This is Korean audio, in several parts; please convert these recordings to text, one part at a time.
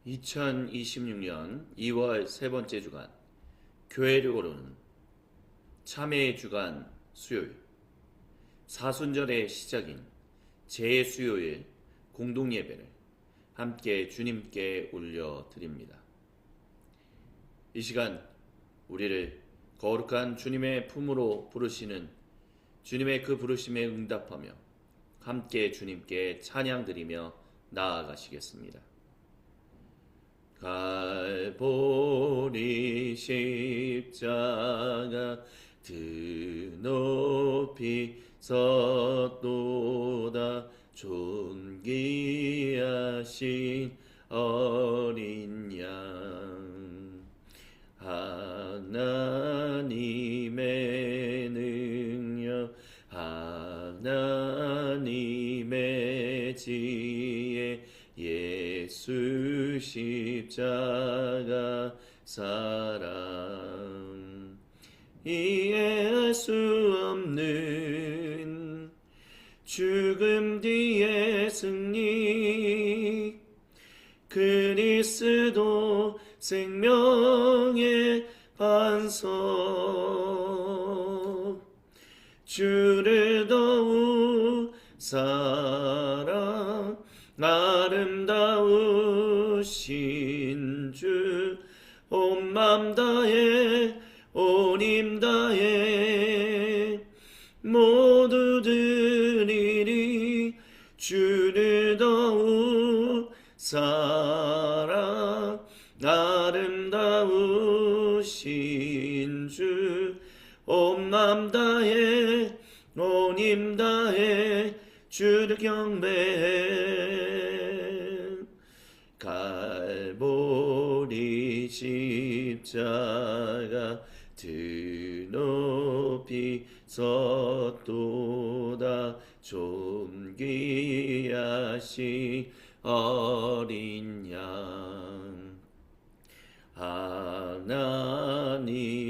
2026년 2월 세 번째 주간 교회를 고르는 참회의 주간 수요일 사순절의 시작인 제수요일 공동예배를 함께 주님께 올려드립니다. 이 시간 우리를 거룩한 주님의 품으로 부르시는 주님의 그 부르심에 응답하며 함께 주님께 찬양드리며 나아가시겠습니다. 갈보리 십자가 드높이 섰도다 존귀하신 어린 양 하나님의 능력 하나님의 지혜 예수 십자가 사랑 이해할 수 없는 죽음 뒤의 승리 그리스도 생명의 반석 주를 더욱 사랑 아름다우신 주 온 맘 다해 온 힘 다해 모두 드리리 주를 더욱 사랑 아름다우신 주 온 맘 다해 온 힘 다해 주를 경배해 갈보리 십자가 드높이 섰도다 존귀하신 어린 양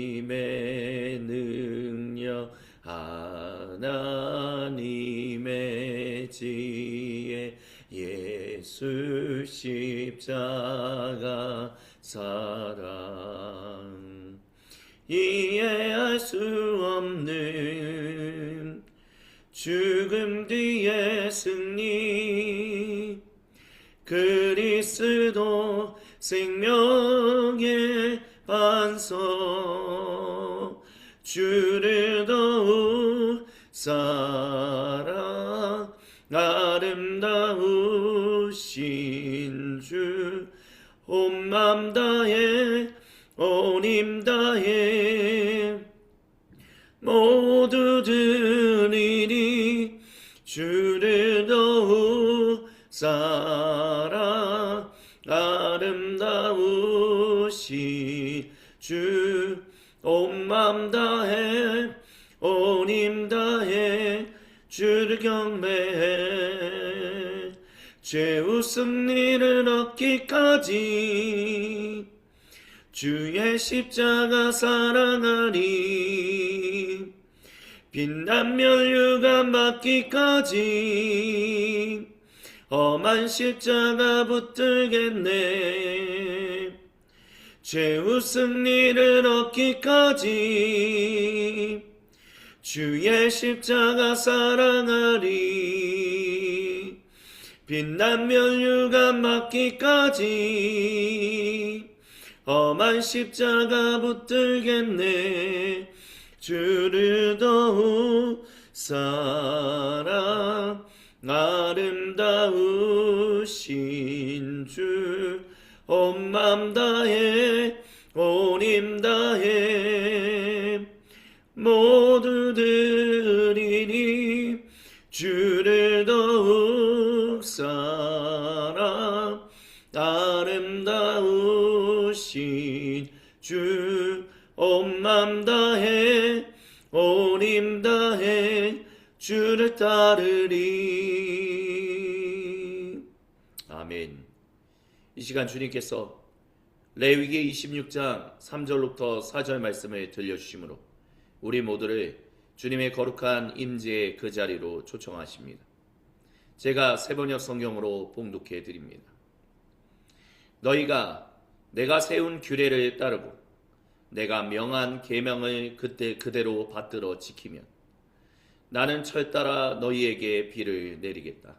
하나님의 능력 하나님의 지혜 예수 십자가 사랑 이해할 수 없는 죽음 뒤의 승리 그리스도 생명의 반석 주를 더욱 사랑 아름다우신 주 온 맘 다해 온 힘 다해 모두 드리리 주를 더욱 사랑 아름다우신 주 온 맘 다해 온 힘 다해 주를 경배해 죄우 승리를 얻기까지 주의 십자가 사랑하리 빛난 멸류관 받기까지 험한 십자가 붙들겠네 죄우 승리를 얻기까지 주의 십자가 사랑하리 빛난 멸류관 받기까지 험한 십자가 붙들겠네 주를 더욱 사랑 아름다우신 주 온 맘 다해 온 힘 다해 모두 드리리 주를 더욱 사랑 아름다우신 주 온 맘 다해 온 힘 다해 주를 따르리 아멘. 이 시간 주님께서 레위기 26장 3절부터 4절 말씀을 들려주시므로 우리 모두를 주님의 거룩한 임재의 그 자리로 초청하십니다. 제가 세번역 성경으로 봉독해 드립니다. 너희가 내가 세운 규례를 따르고 내가 명한 계명을 그때 그대로 받들어 지키면 나는 철따라 너희에게 비를 내리겠다.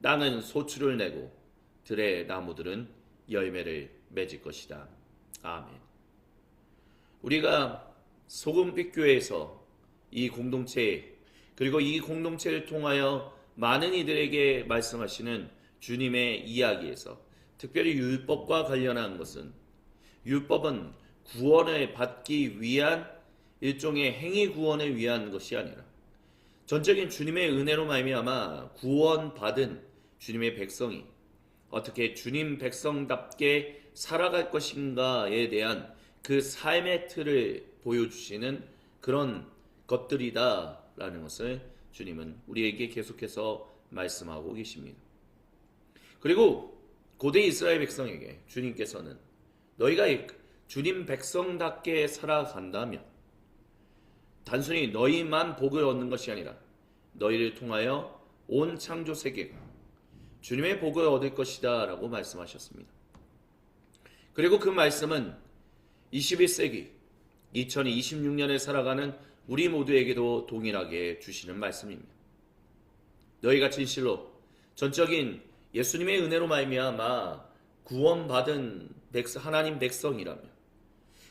땅은 소출을 내고 들의 나무들은 열매를 맺을 것이다. 아멘. 우리가 소금빛 교회에서 이 공동체 그리고 이 공동체를 통하여 많은 이들에게 말씀하시는 주님의 이야기에서 특별히 율법과 관련한 것은 율법은 구원을 받기 위한 일종의 행위 구원을 위한 것이 아니라 전적인 주님의 은혜로 말미암아 구원받은 주님의 백성이 어떻게 주님 백성답게 살아갈 것인가에 대한 그 삶의 틀을 보여주시는 그런 것들이다라는 것을 주님은 우리에게 계속해서 말씀하고 계십니다. 그리고 고대 이스라엘 백성에게 주님께서는 너희가 주님 백성답게 살아간다면 단순히 너희만 복을 얻는 것이 아니라 너희를 통하여 온 창조 세계가 주님의 복을 얻을 것이다 라고 말씀하셨습니다. 그리고 그 말씀은 21세기 2026년에 살아가는 우리 모두에게도 동일하게 주시는 말씀입니다. 너희가 진실로 전적인 예수님의 은혜로 말미암아 구원받은 하나님 백성이라면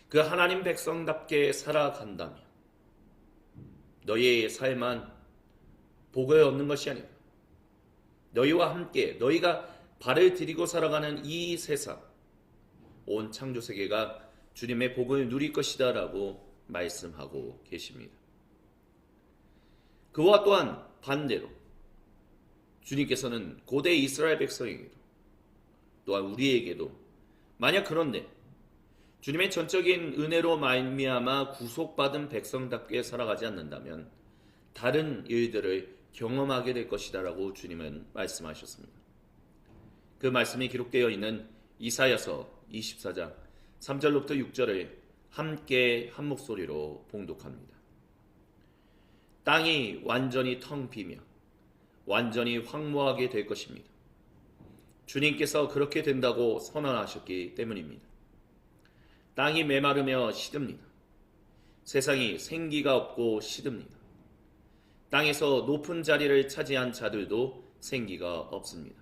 그 하나님 백성답게 살아간다면 너희의 삶은 복을 얻는 것이 아니라 너희와 함께 너희가 발을 들이고 살아가는 이 세상 온 창조 세계가 주님의 복을 누릴 것이다 라고 말씀하고 계십니다. 그와 또한 반대로 주님께서는 고대 이스라엘 백성에게도 또한 우리에게도 만약 그런데 주님의 전적인 은혜로 말미암아 구속받은 백성답게 살아가지 않는다면 다른 일들을 경험하게 될 것이다 라고 주님은 말씀하셨습니다. 그 말씀이 기록되어 있는 이사야서 24장 3절로부터 6절을 함께 한 목소리로 봉독합니다. 땅이 완전히 텅 비며 완전히 황무하게 될 것입니다. 주님께서 그렇게 된다고 선언하셨기 때문입니다. 땅이 메마르며 시듭니다. 세상이 생기가 없고 시듭니다. 땅에서 높은 자리를 차지한 자들도 생기가 없습니다.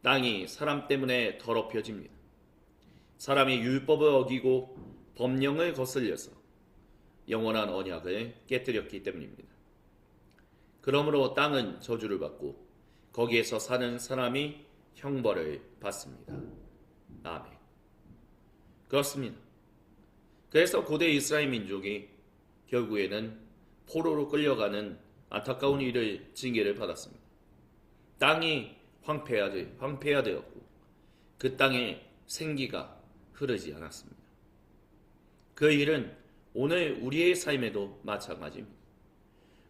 땅이 사람 때문에 더럽혀집니다. 사람이 율법을 어기고 법령을 거슬려서 영원한 언약을 깨뜨렸기 때문입니다. 그러므로 땅은 저주를 받고 거기에서 사는 사람이 형벌을 받습니다. 아멘. 그렇습니다. 그래서 고대 이스라엘 민족이 결국에는 포로로 끌려가는 안타까운 일을 징계를 받았습니다. 땅이 황폐화되었고 그 땅에 생기가 흐르지 않았습니다. 그 일은 오늘 우리의 삶에도 마찬가지입니다.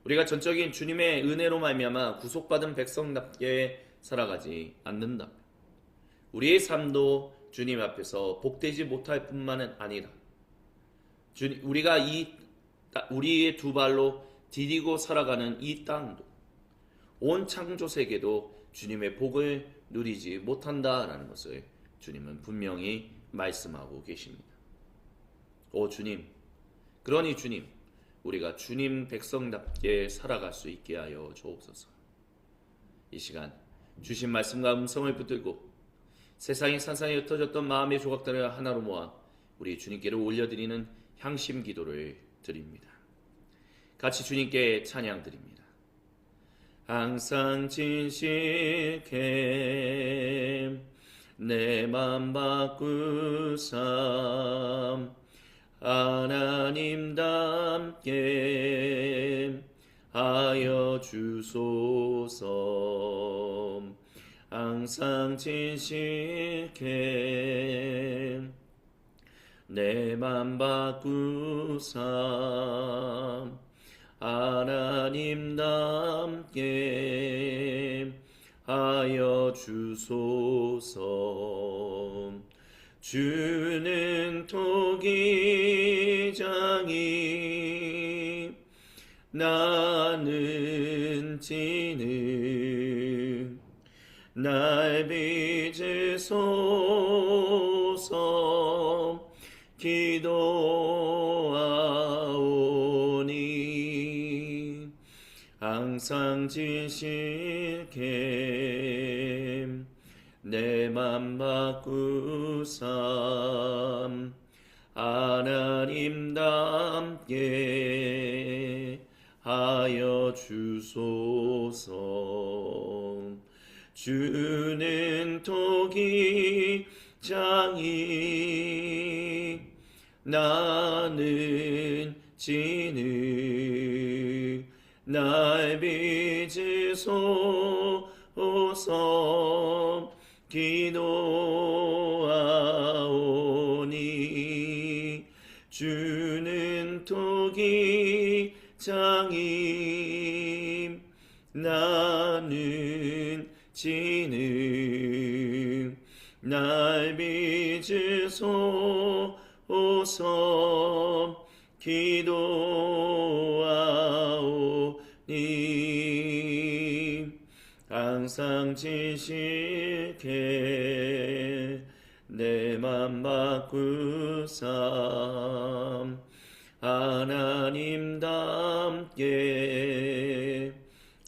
우리가 전적인 주님의 은혜로 말미암아 구속받은 백성답게 살아가지 않는다면 우리의 삶도 주님 앞에서 복되지 못할 뿐만 아니라 우리가 우리의 두 발로 디디고 살아가는 이 땅도 온 창조 세계도 주님의 복을 누리지 못한다라는 것을 주님은 분명히 말씀하고 계십니다. 오 주님, 그러니 주님, 우리가 주님 백성답게 살아갈 수 있게 하여 주옵소서. 이 시간 주신 말씀과 음성을 붙들고 세상이 산산이 흩어졌던 마음의 조각들을 하나로 모아 우리 주님께로 올려드리는 향심 기도를 드립니다. 같이 주님께 찬양 드립니다. 항상 진실케 내 맘 바꾸사 하나님답게 하여 주소서. 항상 진실케 내 맘 바꾸사 하나님답게 하여 주소서. 주는 토기장이 나는 진흙 날 빚으소서. 기도하오니 항상 지실게 내 맘 바꾸삼 하나님답게 하여 주소서. 주는 토기 장이 나는 진흙 날 빚으소서. 기도하오니 주는 토기 장이 나는 진흙 날 빚으소서. 기도하오니 항상 지실게 내 맘 바꾸삼 하나님답게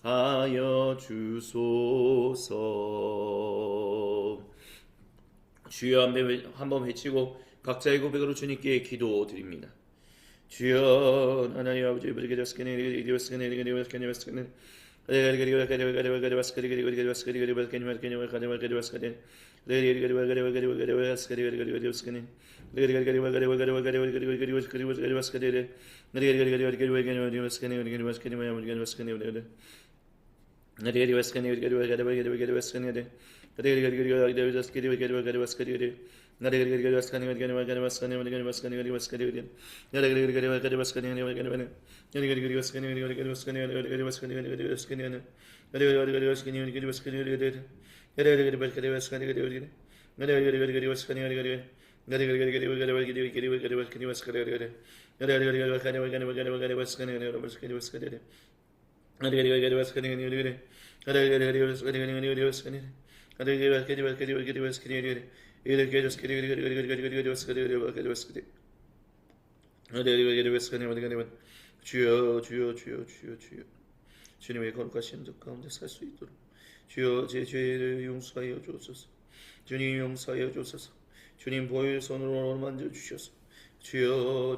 하여 주소서. 주여 한번 외치고 각자의 고백으로 주님께 기도드립니다. 주여 하나님 아버지 주여 주여 주여 주여 주여 주님의 거룩하신 적 가운데 살 수 있도록 주여 제 죄를 용서하여 주옵소서. 주님 용서하여 주옵소서. 주님 보혈 손으로 만져 주셔서 주여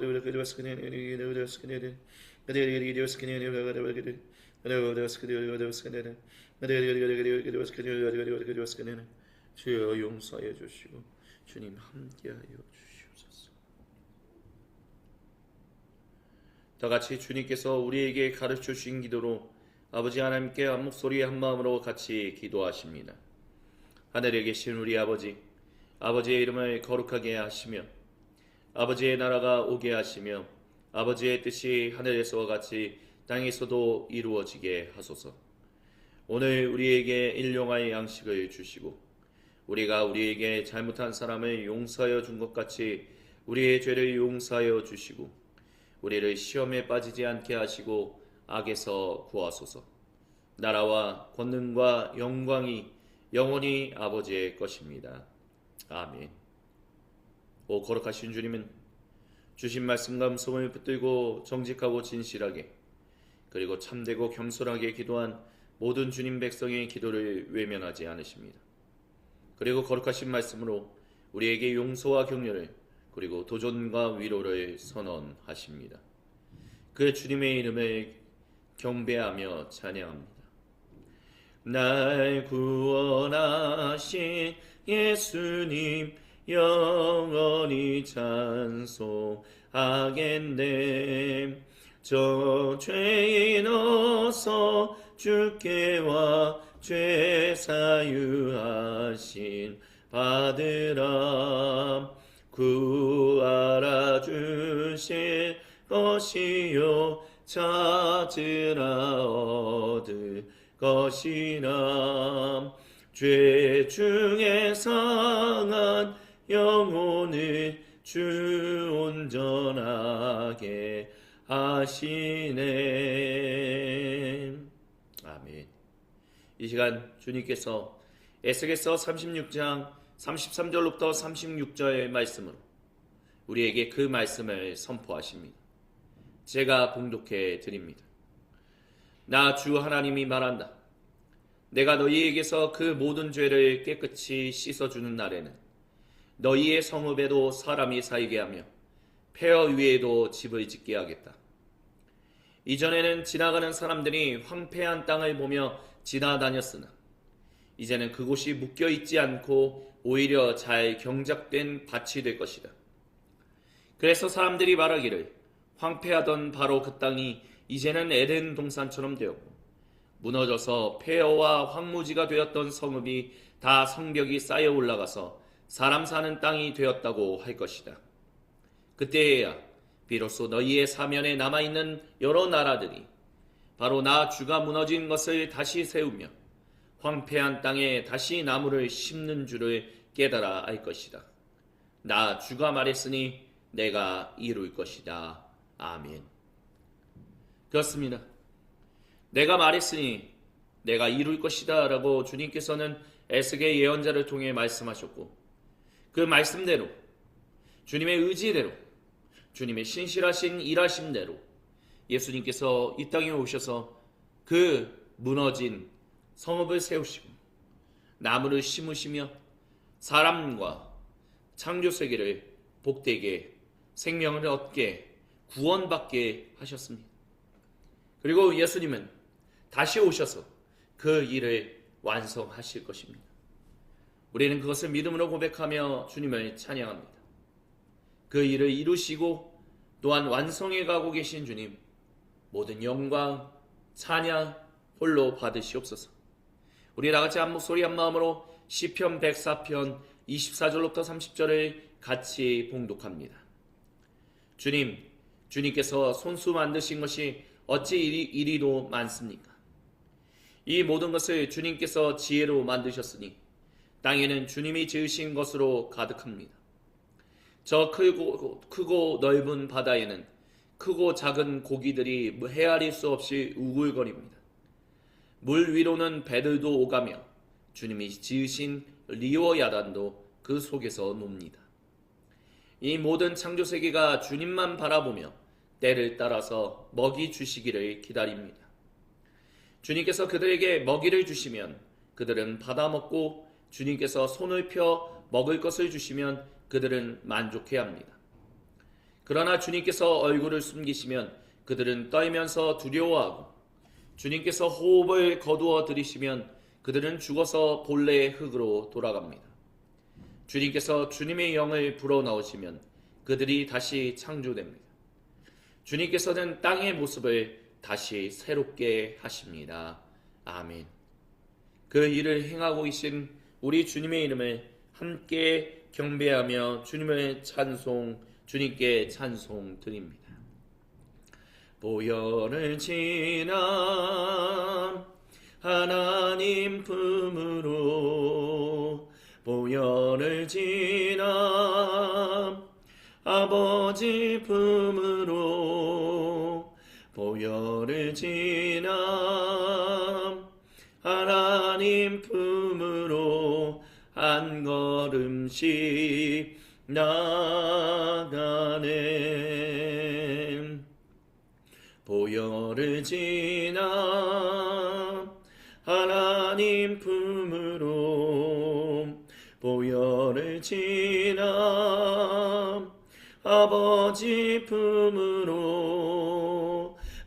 주여 용서하여 주시고 주님 함께하여 주시옵소서. 다 같이 주님께서 우리에게 가르쳐 주신 기도로 아버지 하나님께 한 목소리 한 마음으로 같이 기도하십니다. 하늘에 계신 우리 아버지, 아버지의 이름을 거룩하게 하시며 아버지의 나라가 오게 하시며 아버지의 뜻이 하늘에서와 같이 땅에서도 이루어지게 하소서. 오늘 우리에게 일용할 양식을 주시고 우리가 우리에게 잘못한 사람을 용서하여 준 것 같이 우리의 죄를 용서하여 주시고 우리를 시험에 빠지지 않게 하시고 악에서 구하소서. 나라와 권능과 영광이 영원히 아버지의 것입니다. 아멘. 오 거룩하신 주님은 주신 말씀과 음성을 붙들고 정직하고 진실하게 그리고 참되고 겸손하게 기도한 모든 주님 백성의 기도를 외면하지 않으십니다. 그리고 거룩하신 말씀으로 우리에게 용서와 격려를 그리고 도전과 위로를 선언하십니다. 그 주님의 이름을 경배하며 찬양합니다. 날 구원하신 예수님 영원히 찬송하겠네. 저 죄인 어서 주께 와 죄 사유하신 받으라. 구하라 주실 것이요 찾으라 얻을 것이라. 죄 중에 상한 영혼을 주 온전하게 하시네. 아멘. 이 시간 주님께서 에스겔서 36장 33절부터 36절의 말씀으로 우리에게 그 말씀을 선포하십니다. 제가 봉독해 드립니다. 나 주 하나님이 말한다. 내가 너희에게서 그 모든 죄를 깨끗이 씻어주는 날에는 너희의 성읍에도 사람이 살게 하며 폐허 위에도 집을 짓게 하겠다. 이전에는 지나가는 사람들이 황폐한 땅을 보며 지나다녔으나 이제는 그곳이 묶여있지 않고 오히려 잘 경작된 밭이 될 것이다. 그래서 사람들이 말하기를 황폐하던 바로 그 땅이 이제는 에덴 동산처럼 되었고 무너져서 폐허와 황무지가 되었던 성읍이 다 성벽이 쌓여 올라가서 사람 사는 땅이 되었다고 할 것이다. 그때에야 비로소 너희의 사면에 남아있는 여러 나라들이 바로 나 주가 무너진 것을 다시 세우며 황폐한 땅에 다시 나무를 심는 줄을 깨달아 알 것이다. 나 주가 말했으니 내가 이룰 것이다. 아멘. 그렇습니다. 내가 말했으니 내가 이룰 것이다 라고 주님께서는 에스겔 예언자를 통해 말씀하셨고 그 말씀대로 주님의 의지대로 주님의 신실하신 일하심대로 예수님께서 이 땅에 오셔서 그 무너진 성읍을 세우시고 나무를 심으시며 사람과 창조세계를 복되게 생명을 얻게 구원받게 하셨습니다. 그리고 예수님은 다시 오셔서 그 일을 완성하실 것입니다. 우리는 그것을 믿음으로 고백하며 주님을 찬양합니다. 그 일을 이루시고 또한 완성해 가고 계신 주님, 모든 영광, 찬양 홀로 받으시옵소서. 우리 다같이 한 목소리 한 마음으로 시편 104편 24절부터 30절을 같이 봉독합니다. 주님, 주님께서 손수 만드신 것이 어찌 이리도 많습니까? 이 모든 것을 주님께서 지혜로 만드셨으니 땅에는 주님이 지으신 것으로 가득합니다. 저 크고 넓은 바다에는 크고 작은 고기들이 헤아릴 수 없이 우글거립니다. 물 위로는 배들도 오가며 주님이 지으신 리오야단도 그 속에서 놉니다. 이 모든 창조세계가 주님만 바라보며 때를 따라서 먹이 주시기를 기다립니다. 주님께서 그들에게 먹이를 주시면 그들은 받아먹고 주님께서 손을 펴 먹을 것을 주시면 그들은 만족해합니다. 그러나 주님께서 얼굴을 숨기시면 그들은 떨면서 두려워하고 주님께서 호흡을 거두어 들이시면 그들은 죽어서 본래의 흙으로 돌아갑니다. 주님께서 주님의 영을 불어넣으시면 그들이 다시 창조됩니다. 주님께서는 땅의 모습을 다시 새롭게 하십니다. 아멘. 그 일을 행하고 계신 우리 주님의 이름을 함께 경배하며 주님께 찬송 드립니다. 보혈을 지나 하나님 품으로 보혈을 지나 아버지 품으로 보혈을 지나 하나님 품으로 한 걸음씩 나가네. 보혈을 지나 하나님 품으로 보혈을 지나 아버지 품으로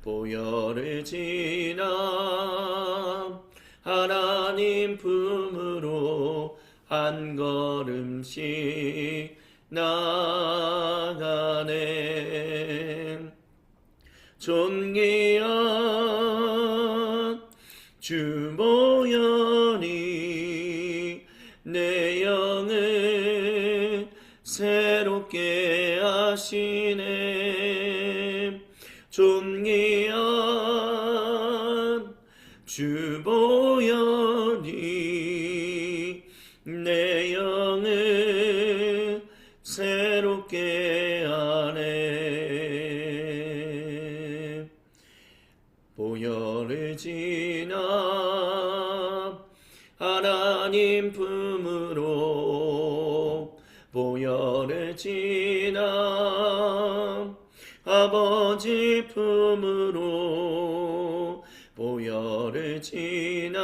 보혈을 지나 하나님 품으로 한 걸음씩 나가네. 존귀한 주 보혈이 내 영을 새롭게 하시네. 존귀한 주 보혈이 내 영을 새롭게 하네. 보혈을 지나 하나님 하나님 품으로 보혈을 지나 아버지 품으로 보혈을 지나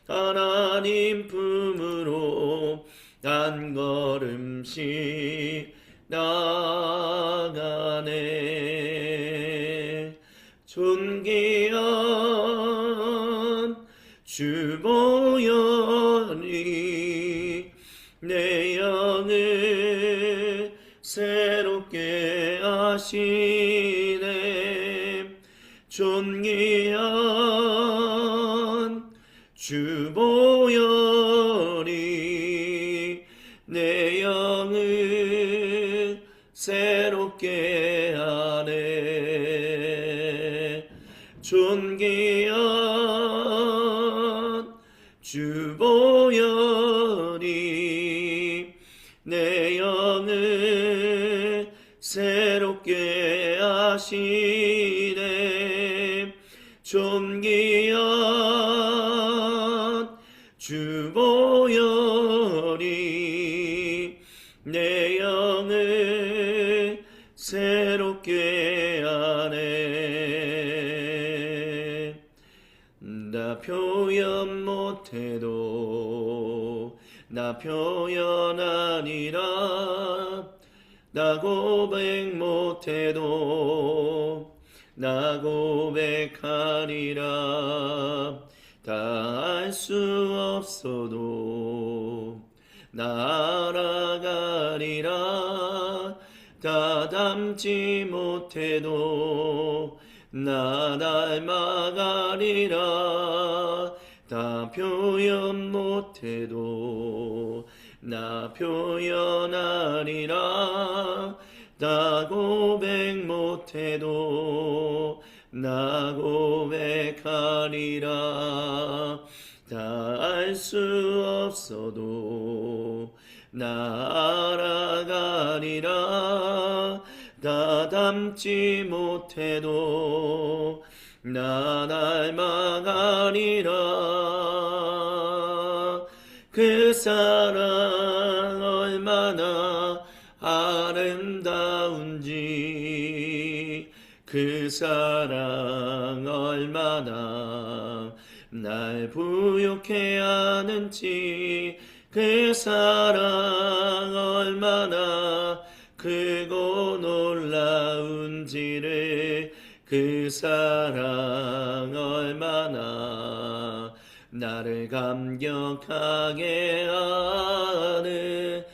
하나님 품으로 한 걸음씩 나가네. 존귀한 주 보혈이 내 영을 새롭게 하시네. 존귀한 주 보혈이 내 영을 새롭게 하네. 존귀한 주 보혈이 내 영을 새롭게 하시네. 존귀한 주 보혈이 내 영을 새롭게 하네. 나 표현 못해도 나 표현하니라. 나 고백 못해도 나 고백하리라. 다 알 수 없어도 나 알아가리라. 다 담지 못해도 나 닮아가리라. 다 표현 못해도 나 표현하리라. 다 고백 못해도 나 고백하리라. 다 알 수 없어도 나 알아가리라. 다 담지 못해도 나 닮아가리라. 그 사랑 얼마나 아름다운지, 그 사랑 얼마나 날 부욕해 하는지, 그 사랑 얼마나 크고 놀라운지를, 그 사랑 얼마나 나를 감격하게 하는지.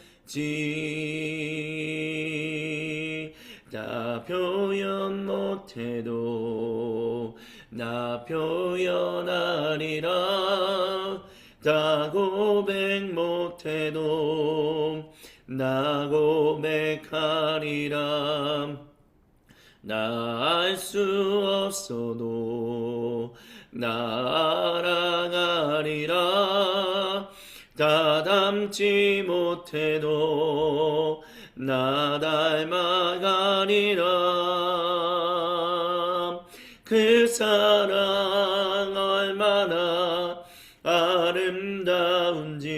나 표현 못해도 나 표현하리라. 다 고백 못해도 나 고백하리라. 나 알 수 없어도 나 알아가리라. 다 담지 못해도 나 닮아가리라. 그 사랑 얼마나 아름다운지,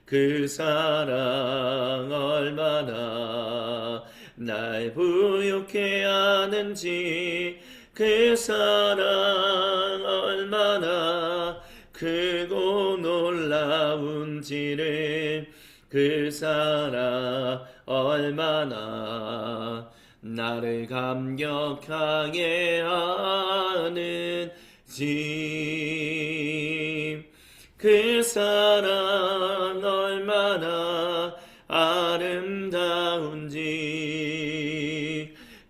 그 사랑 얼마나 날 부욕해 하는지, 그 사랑 얼마나 크고 놀라운지를, 그 사랑 얼마나 나를 감격하게 하는지. 그 사랑 얼마나 아름다운지,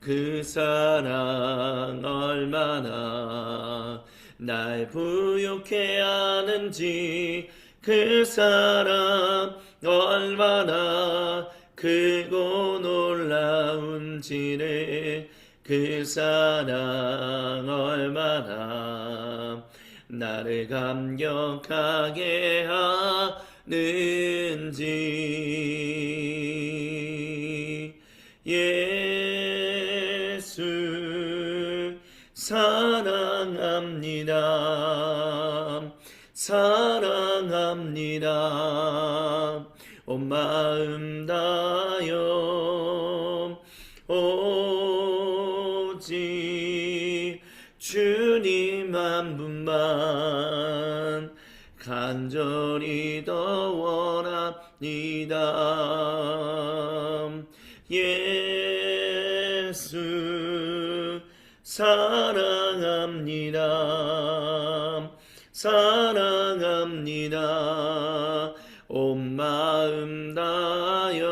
그 사랑 얼마나 날 부욕해 하는지, 그 사랑 얼마나 크고 놀라운지를, 그 사랑 얼마나 나를 감격하게 하는지. 예수 사랑합니다. 사랑합니다. 온 마음 다여 오직 주님 한 분만 간절히 더 원합니다. 예수 사랑합니다. 사랑합니다. 온 마음 다여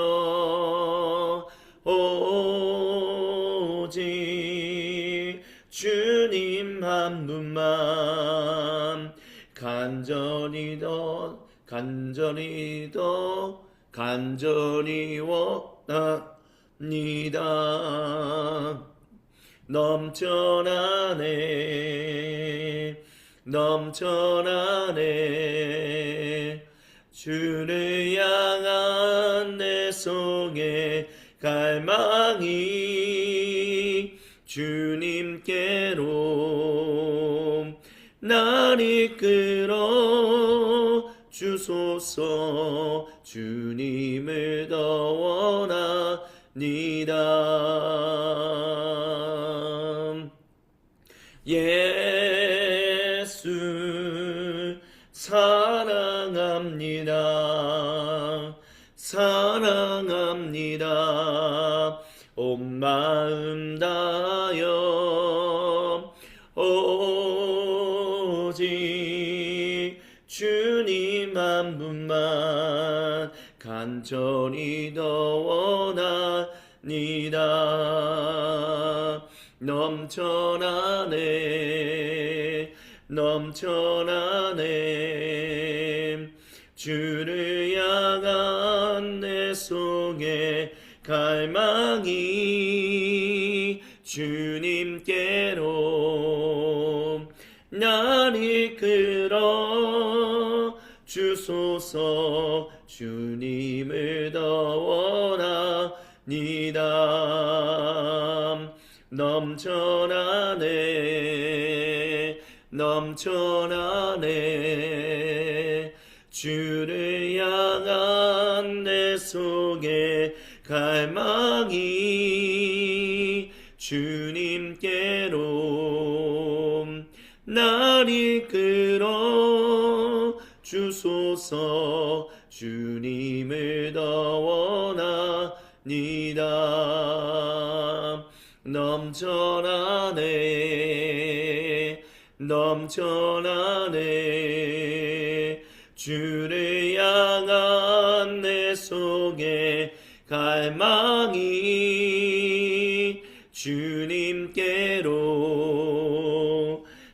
오직 주님 한 분만 간절히 원합니다. 넘쳐나네 주를 향한 내 속의 갈망이 주님께로 날 이끌어 주소서. 주님을 더 원합니다. 예수 사랑합니다. 사랑합니다. 온 마음 다여 오직 주님 한 분만 간절히 더 원합니다. 넘쳐나네 주를 향한 내 속의 갈망이 주님께로 날 이끌어 주소서. 주님을 더 원합니다. 넘쳐나네 주를 향한 내 속의 갈망이 주님께로 날 이끌어 주소서. 주님을 더 원합니다. 넘쳐나네 주를 향한 내 속의 갈망이 주님께로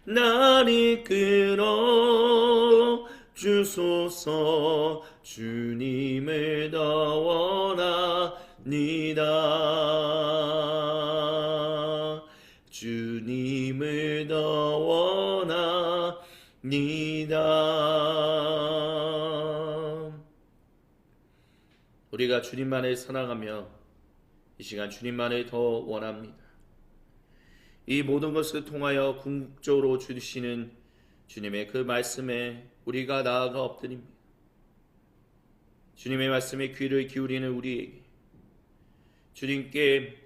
날 이끌어 주소서. 주님을 더 원합니다. 주님을 더 원합니다. 우리가 주님만을 사랑하며 이 시간 주님만을 더 원합니다. 이 모든 것을 통하여 궁극적으로 주시는 주님의 그 말씀에 우리가 나아가 엎드립니다. 주님의 말씀에 귀를 기울이는 우리에게 주님께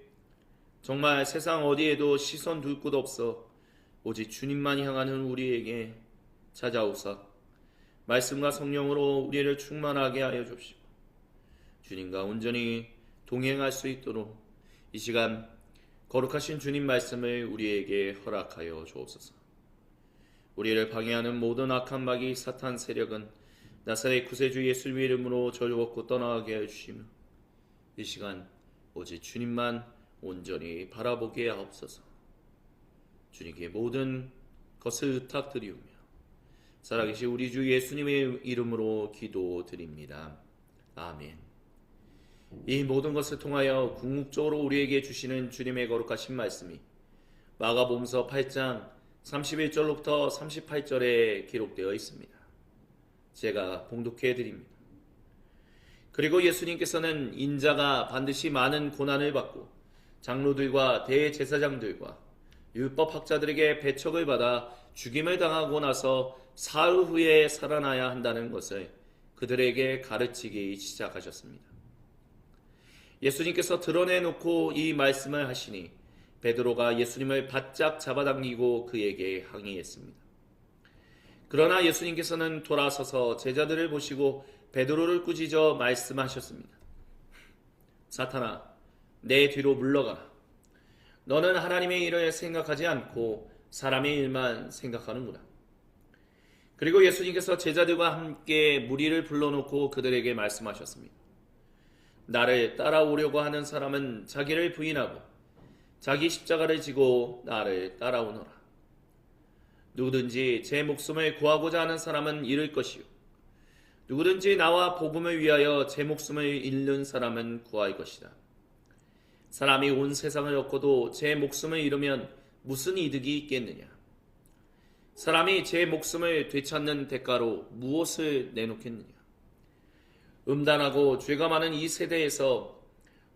정말 세상 어디에도 시선 둘 곳 없어 오직 주님만 향하는 우리에게 찾아오사 말씀과 성령으로 우리를 충만하게 하여 주시고 주님과 온전히 동행할 수 있도록 이 시간 거룩하신 주님 말씀을 우리에게 허락하여 주옵소서. 우리를 방해하는 모든 악한 마귀 사탄 세력은 나사렛 구세주 예수님의 이름으로 저주없고 떠나게 해주시며 이 시간 오직 주님만 온전히 바라보게 하옵소서. 주님께 모든 것을 의탁드리오며 살아계신 우리 주 예수님의 이름으로 기도드립니다. 아멘. 이 모든 것을 통하여 궁극적으로 우리에게 주시는 주님의 거룩하신 말씀이 마가복음서 8장 31절로부터 38절에 기록되어 있습니다. 제가 봉독해 드립니다. 그리고 예수님께서는 인자가 반드시 많은 고난을 받고 장로들과 대제사장들과 율법학자들에게 배척을 받아 죽임을 당하고 나서 사흘 후에 살아나야 한다는 것을 그들에게 가르치기 시작하셨습니다. 예수님께서 드러내놓고 이 말씀을 하시니 베드로가 예수님을 바짝 잡아당기고 그에게 항의했습니다. 그러나 예수님께서는 돌아서서 제자들을 보시고 베드로를 꾸짖어 말씀하셨습니다. 사탄아, 내 뒤로 물러가라. 너는 하나님의 일을 생각하지 않고 사람의 일만 생각하는구나. 그리고 예수님께서 제자들과 함께 무리를 불러놓고 그들에게 말씀하셨습니다. 나를 따라오려고 하는 사람은 자기를 부인하고 자기 십자가를 지고 나를 따라오너라. 누구든지 제 목숨을 구하고자 하는 사람은 잃을 것이요 누구든지 나와 복음을 위하여 제 목숨을 잃는 사람은 구할 것이다. 사람이 온 세상을 얻고도 제 목숨을 잃으면 무슨 이득이 있겠느냐? 사람이 제 목숨을 되찾는 대가로 무엇을 내놓겠느냐? 음란하고 죄가 많은 이 세대에서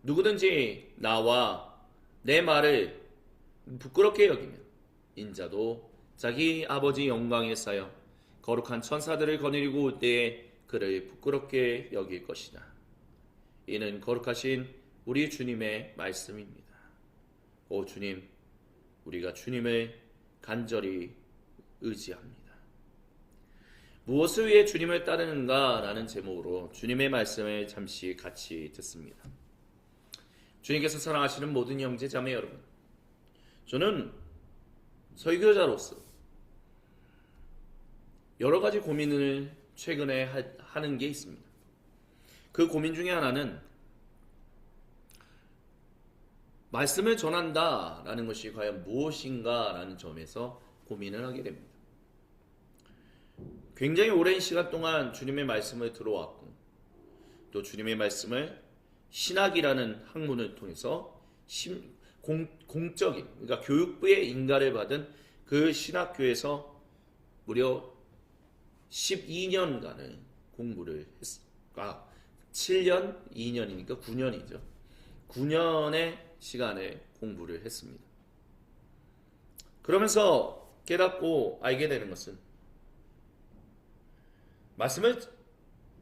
누구든지 나와 내 말을 부끄럽게 여기면 인자도 자기 아버지 영광에 쌓여 거룩한 천사들을 거느리고 올 때에 그를 부끄럽게 여길 것이다. 이는 거룩하신 우리 주님의 말씀입니다. 오 주님, 우리가 주님을 간절히 의지합니다. 무엇을 위해 주님을 따르는가? 라는 제목으로 주님의 말씀을 잠시 같이 듣습니다. 주님께서 사랑하시는 모든 형제 자매 여러분, 저는 설교자로서 여러 가지 고민을 최근에 하는 게 있습니다. 그 고민 중에 하나는 말씀을 전한다라는 것이 과연 무엇인가라는 점에서 고민을 하게 됩니다. 굉장히 오랜 시간 동안 주님의 말씀을 들어왔고 또 주님의 말씀을 신학이라는 학문을 통해서 공적인, 그러니까 교육부의 인가를 받은 그 신학교에서 무려 12년간을 공부를 했습니다. 7년, 2년이니까 9년이죠. 9년의 시간을 공부를 했습니다. 그러면서 깨닫고 알게 되는 것은 말씀을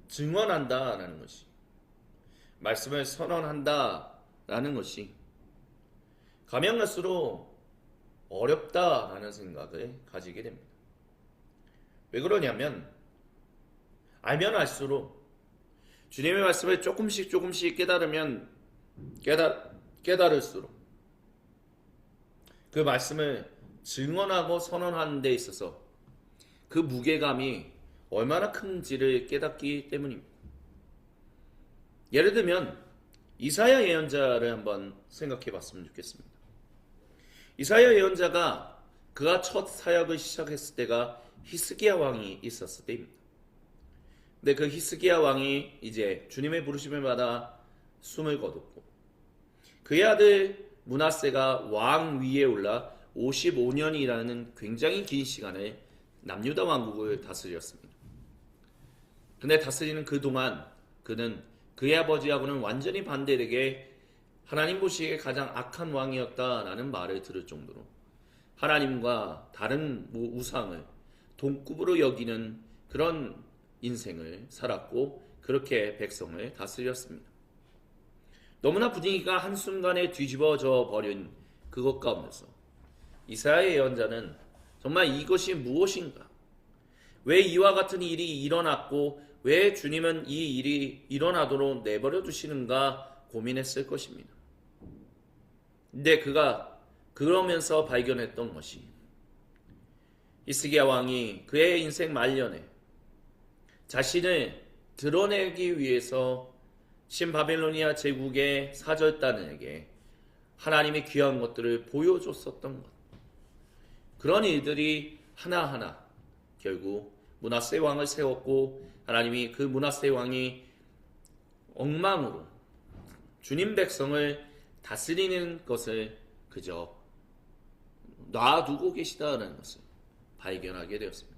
증언한다라는 것이, 말씀을 선언한다라는 것이 가면 갈수록 어렵다라는 생각을 가지게 됩니다. 왜 그러냐면 알면 알수록 주님의 말씀을 조금씩 깨달으면 깨달을수록 그 말씀을 증언하고 선언하는 데 있어서 그 무게감이 얼마나 큰지를 깨닫기 때문입니다. 예를 들면 이사야 예언자를 한번 생각해 봤으면 좋겠습니다. 이사야 예언자가 그가 첫 사역을 시작했을 때가 히스기야 왕이 있었을 때입니다. 근데 그 히스기야 왕이 이제 주님의 부르심을 받아 숨을 거뒀고 그의 아들 므낫세가 왕 위에 올라 55년이라는 굉장히 긴 시간을 남유다 왕국을 다스렸습니다. 근데 다스리는 그동안 그는 그의 아버지하고는 완전히 반대되게 하나님 보시기에 가장 악한 왕이었다라는 말을 들을 정도로 하나님과 다른 우상을 동급으로 여기는 그런 인생을 살았고 그렇게 백성을 다스렸습니다. 너무나 분위기가 한순간에 뒤집어져 버린 그것 가운데서 이사야 예언자는 정말 이것이 무엇인가? 왜 이와 같은 일이 일어났고 왜 주님은 이 일이 일어나도록 내버려 두시는가 고민했을 것입니다. 근데 그가 그러면서 발견했던 것이 히스기야 왕이 그의 인생 말년에 자신을 드러내기 위해서 신바벨로니아 제국의 사절단에게 하나님의 귀한 것들을 보여줬었던 것, 그런 일들이 하나하나 결국 므낫세 왕을 세웠고 하나님이 그 므낫세 왕이 엉망으로 주님 백성을 다스리는 것을 그저 놔두고 계시다는 것을 발견하게 되었습니다.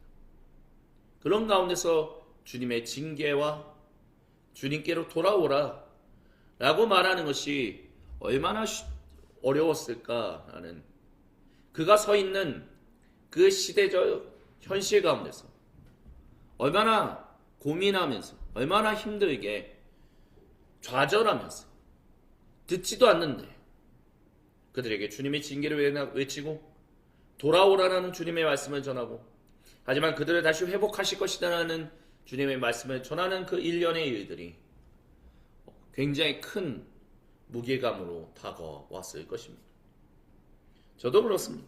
그런 가운데서 주님의 징계와 주님께로 돌아오라 라고 말하는 것이 얼마나 어려웠을까라는 그가 서 있는 그 시대적 현실 가운데서 얼마나 고민하면서 얼마나 힘들게 좌절하면서 듣지도 않는데 그들에게 주님의 징계를 외치고 돌아오라는 주님의 말씀을 전하고 하지만 그들을 다시 회복하실 것이다라는 주님의 말씀을 전하는 그 일련의 일들이 굉장히 큰 무게감으로 다가왔을 것입니다. 저도 그렇습니다.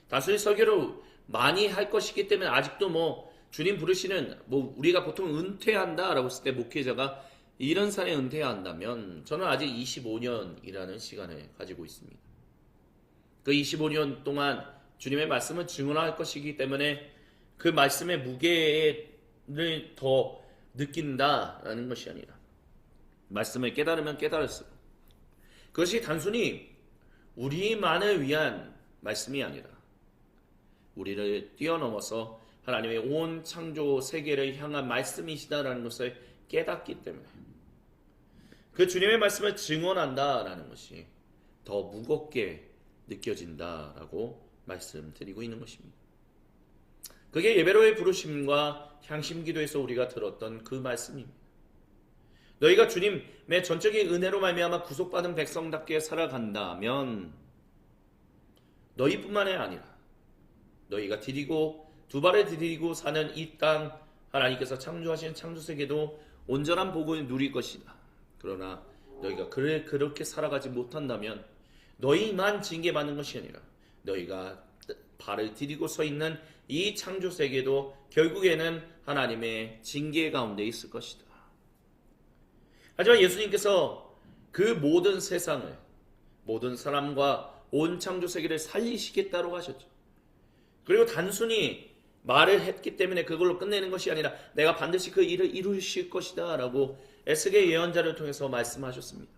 다수의 설교를 많이 할 것이기 때문에 아직도 주님 부르시는 우리가 보통 은퇴한다라고 했을 때 목회자가 이런 산에 은퇴해야 한다면 저는 아직 25년이라는 시간을 가지고 있습니다. 그 25년 동안 주님의 말씀을 증언할 것이기 때문에 그 말씀의 무게를 더 느낀다라는 것이 아니라 말씀을 깨달으면 깨달을수록 그것이 단순히 우리만을 위한 말씀이 아니라 우리를 뛰어넘어서 하나님의 온 창조 세계를 향한 말씀이시다라는 것을 깨닫기 때문에 그 주님의 말씀을 증언한다라는 것이 더 무겁게 느껴진다라고 말씀드리고 있는 것입니다. 그게 예배로의 부르심과 향심기도에서 우리가 들었던 그 말씀입니다. 너희가 주님의 전적인 은혜로 말미암아 구속받은 백성답게 살아간다면 너희뿐만이 아니라 너희가 두 발을 디디고 사는 이 땅 하나님께서 창조하신 창조세계도 온전한 복을 누릴 것이다. 그러나 너희가 그렇게 살아가지 못한다면 너희만 징계받는 것이 아니라 너희가 발을 디디고 서 있는 이 창조세계도 결국에는 하나님의 징계 가운데 있을 것이다. 하지만 예수님께서 그 모든 세상을 모든 사람과 온 창조세계를 살리시겠다고 하셨죠. 그리고 단순히 말을 했기 때문에 그걸로 끝내는 것이 아니라 내가 반드시 그 일을 이루실 것이다 라고 에스겔 예언자를 통해서 말씀하셨습니다.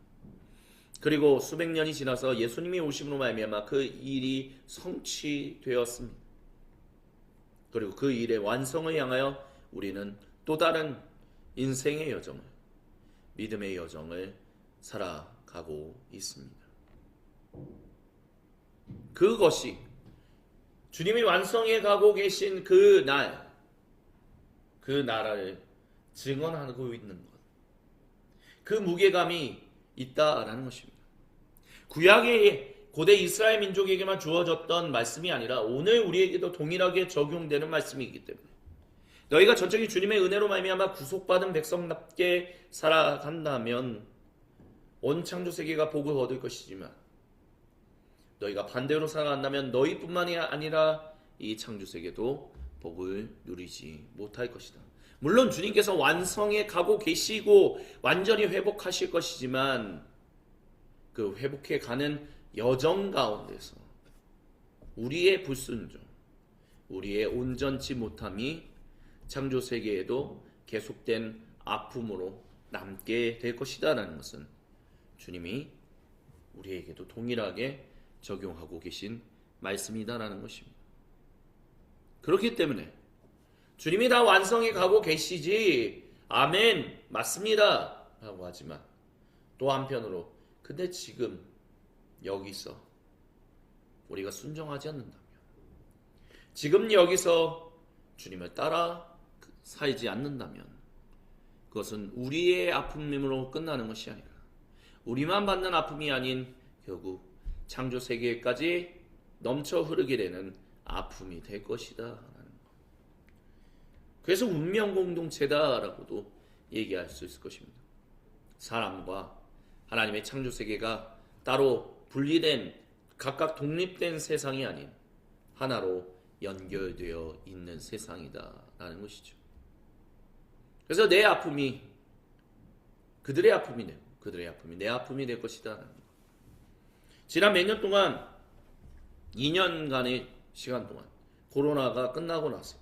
그리고 수백 년이 지나서 예수님이 오심으로 말미암아 그 일이 성취되었습니다. 그리고 그 일의 완성을 향하여 우리는 또 다른 인생의 여정을 믿음의 여정을 살아가고 있습니다. 그것이 주님이 완성해 가고 계신 그 나라를 증언하고 있는 것. 그 무게감이 있다라는 것입니다. 구약의 고대 이스라엘 민족에게만 주어졌던 말씀이 아니라 오늘 우리에게도 동일하게 적용되는 말씀이기 때문에 너희가 전적인 주님의 은혜로 말미암아 구속받은 백성답게 살아간다면 온 창조세계가 복을 얻을 것이지만 너희가 반대로 살아간다면 너희뿐만이 아니라 이 창조세계도 복을 누리지 못할 것이다. 물론 주님께서 완성해 가고 계시고 완전히 회복하실 것이지만 그 회복해 가는 여정 가운데서 우리의 불순종, 우리의 온전치 못함이 창조세계에도 계속된 아픔으로 남게 될 것이다라는 것은 주님이 우리에게도 동일하게 적용하고 계신 말씀이다라는 것입니다. 그렇기 때문에 주님이 다 완성해 가고 계시지 아멘 맞습니다 라고 하지만 또 한편으로 근데 지금 여기서 우리가 순종하지 않는다면 지금 여기서 주님을 따라 살지 않는다면 그것은 우리의 아픔으로 끝나는 것이 아니라 우리만 받는 아픔이 아닌 결국 창조세계까지 넘쳐 흐르게 되는 아픔이 될 것이다. 그래서 운명공동체다라고도 얘기할 수 있을 것입니다. 사람과 하나님의 창조세계가 따로 분리된 각각 독립된 세상이 아닌 하나로 연결되어 있는 세상이다라는 것이죠. 그래서 내 아픔이 그들의 아픔이네요. 그들의 아픔이 내 아픔이 될 것이다. 지난 몇 년 동안 2년간의 시간 동안 코로나가 끝나고 나서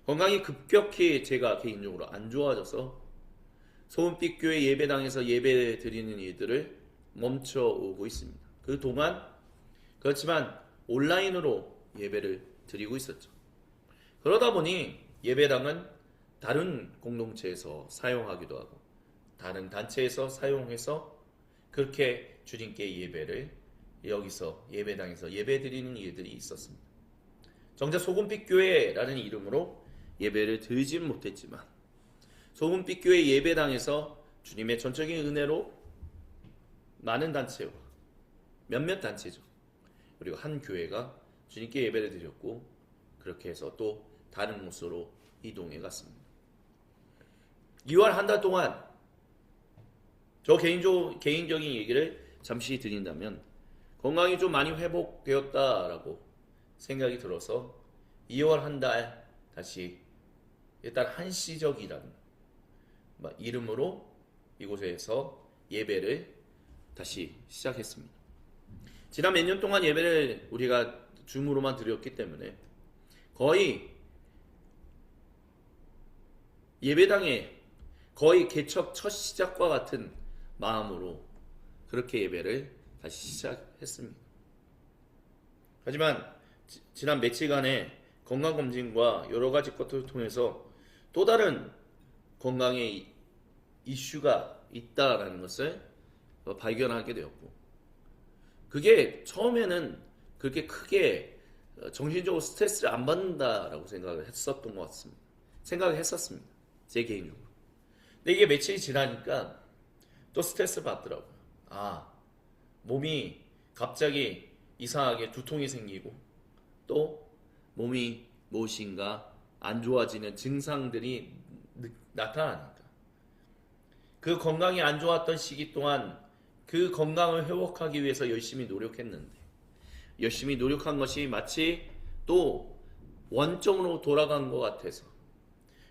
건강이 급격히 제가 개인적으로 안 좋아져서 소은빛 교회 예배당에서 예배 드리는 일들을 멈춰오고 있습니다. 그동안 그렇지만 온라인으로 예배를 드리고 있었죠. 그러다 보니 예배당은 다른 공동체에서 사용하기도 하고 다른 단체에서 사용해서 그렇게 주님께 예배를 여기서 예배당에서 예배드리는 일들이 있었습니다. 정작 소금빛 교회라는 이름으로 예배를 드리진 못했지만 소금빛 교회 예배당에서 주님의 전적인 은혜로 많은 단체와 몇몇 단체죠. 그리고 한 교회가 주님께 예배를 드렸고 그렇게 해서 또 다른 곳으로 이동해 갔습니다. 2월 한 달 동안 저 개인적인 얘기를 잠시 드린다면 건강이 좀 많이 회복되었다라고 생각이 들어서 2월 한 달 다시 일단 한시적이라는 이름으로 이곳에서 예배를 다시 시작했습니다. 지난 몇 년 동안 예배를 우리가 줌으로만 드렸기 때문에 거의 예배당에 거의 개척 첫 시작과 같은 마음으로 그렇게 예배를 다시 시작했습니다. 하지만 지난 며칠간의 건강검진과 여러 가지 것들을 통해서 또 다른 건강의 이슈가 있다라는 것을 발견하게 되었고 그게 처음에는 그렇게 크게 정신적으로 스트레스를 안 받는다라고 생각을 했었습니다. 제 개인적으로. 근데 이게 며칠이 지나니까 또 스트레스 받더라고요. 몸이 갑자기 이상하게 두통이 생기고 또 몸이 무엇인가 안 좋아지는 증상들이 나타나니까 그 건강이 안 좋았던 시기 동안 그 건강을 회복하기 위해서 열심히 노력했는데 열심히 노력한 것이 마치 또 원점으로 돌아간 것 같아서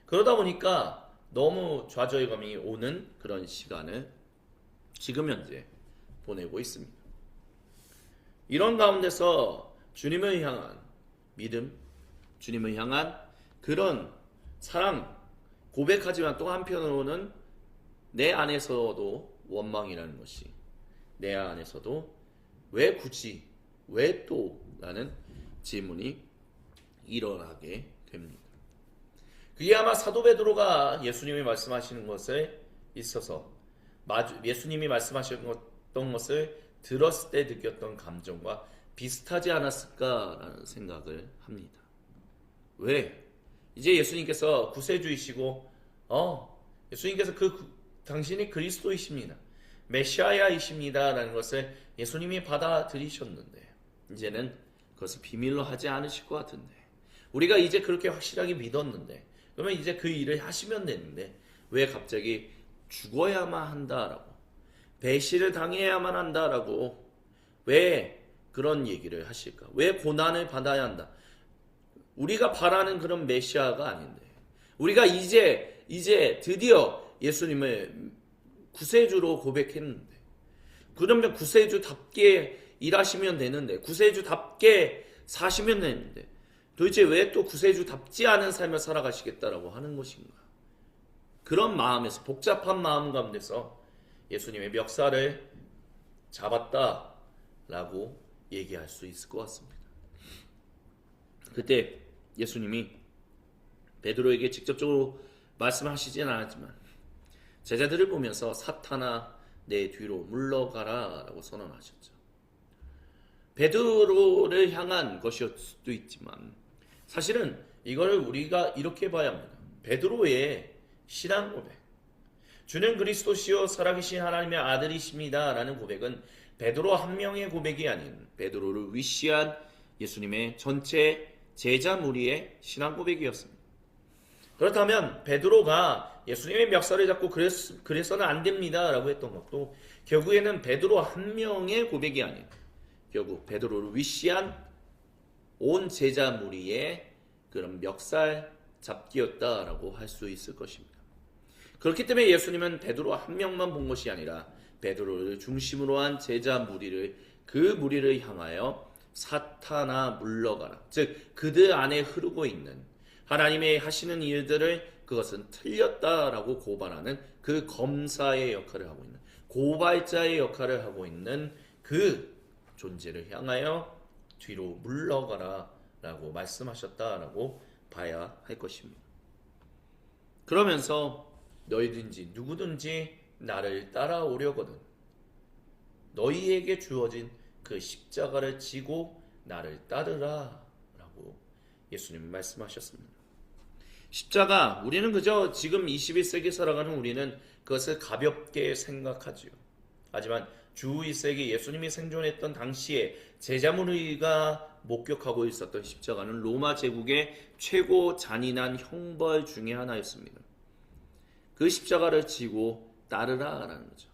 그러다 보니까 너무 좌절감이 오는 그런 시간을 지금 현재 보내고 있습니다. 이런 가운데서 주님을 향한 믿음, 주님을 향한 그런 사랑 고백하지만 또 한편으로는 내 안에서도 원망이라는 것이 내 안에서도 왜 굳이 왜 또 라는 질문이 일어나게 됩니다. 그게 아마 사도 베드로가 예수님이 말씀하시는 것에 있어서 예수님이 말씀하셨던 것을 들었을 때 느꼈던 감정과 비슷하지 않았을까라는 생각을 합니다. 왜? 이제 예수님께서 구세주이시고 예수님께서 당신이 그리스도이십니다. 메시아이십니다 라는 것을 예수님이 받아들이셨는데 이제는 그것을 비밀로 하지 않으실 것 같은데 우리가 이제 그렇게 확실하게 믿었는데 그러면 이제 그 일을 하시면 되는데 왜 갑자기 죽어야만 한다라고 배신을 당해야만 한다라고 왜 그런 얘기를 하실까? 왜 고난을 받아야 한다? 우리가 바라는 그런 메시아가 아닌데 우리가 이제 드디어 예수님을 구세주로 고백했는데 그러면 구세주답게 일하시면 되는데 구세주답게 사시면 되는데 도대체 왜 또 구세주답지 않은 삶을 살아가시겠다라고 하는 것인가? 그런 마음에서 복잡한 마음 가운데서 예수님의 멱살을 잡았다라고 얘기할 수 있을 것 같습니다. 그때 예수님이 베드로에게 직접적으로 말씀하시진 않았지만 제자들을 보면서 사탄아 내 뒤로 물러가라 라고 선언하셨죠. 베드로를 향한 것이었을 수도 있지만 사실은 이걸 우리가 이렇게 봐야 합니다. 베드로의 신앙 고백 주는 그리스도시요 살아계신 하나님의 아들이십니다 라는 고백은 베드로 한 명의 고백이 아닌 베드로를 위시한 예수님의 전체 제자 무리의 신앙 고백이었습니다. 그렇다면 베드로가 예수님의 멱살을 잡고 그래서는 안 됩니다 라고 했던 것도 결국에는 베드로 한 명의 고백이 아닌 결국 베드로를 위시한 온 제자 무리의 그런 멱살 잡기였다라고 할 수 있을 것입니다. 그렇기 때문에 예수님은 베드로 한 명만 본 것이 아니라 베드로를 중심으로 한 제자 무리를 그 무리를 향하여 사탄아 물러가라. 즉 그들 안에 흐르고 있는 하나님의 하시는 일들을 그것은 틀렸다라고 고발하는 그 검사의 역할을 하고 있는 고발자의 역할을 하고 있는 그 존재를 향하여 뒤로 물러가라 라고 말씀하셨다라고 봐야 할 것입니다. 그러면서 너희든지 누구든지 나를 따라오려거든 너희에게 주어진 그 십자가를 지고 나를 따르라 라고 예수님은 말씀하셨습니다. 십자가, 우리는 그저 지금 21세기 살아가는 우리는 그것을 가볍게 생각하지요. 하지만 주 2세기 예수님이 생존했던 당시에 제자무리가 목격하고 있었던 십자가는 로마 제국의 최고 잔인한 형벌 중에 하나였습니다. 그 십자가를 지고 따르라라는 거죠.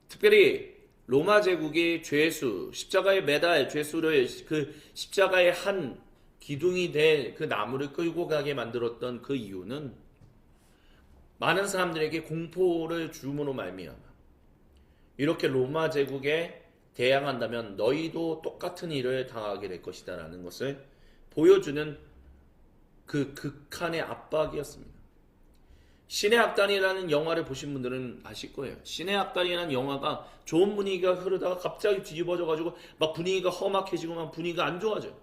특별히 로마 제국이 죄수, 십자가에 매달 죄수를 그 십자가의 한 기둥이 된 그 나무를 끌고 가게 만들었던 그 이유는 많은 사람들에게 공포를 줌으로 말미암아 이렇게 로마 제국에 대항한다면 너희도 똑같은 일을 당하게 될 것이다 라는 것을 보여주는 그 극한의 압박이었습니다. 신의 악단이라는 영화를 보신 분들은 아실 거예요. 신의 악단이라는 영화가 좋은 분위기가 흐르다가 갑자기 뒤집어져 가지고 막 분위기가 험악해지고 막 분위기가 안 좋아져요.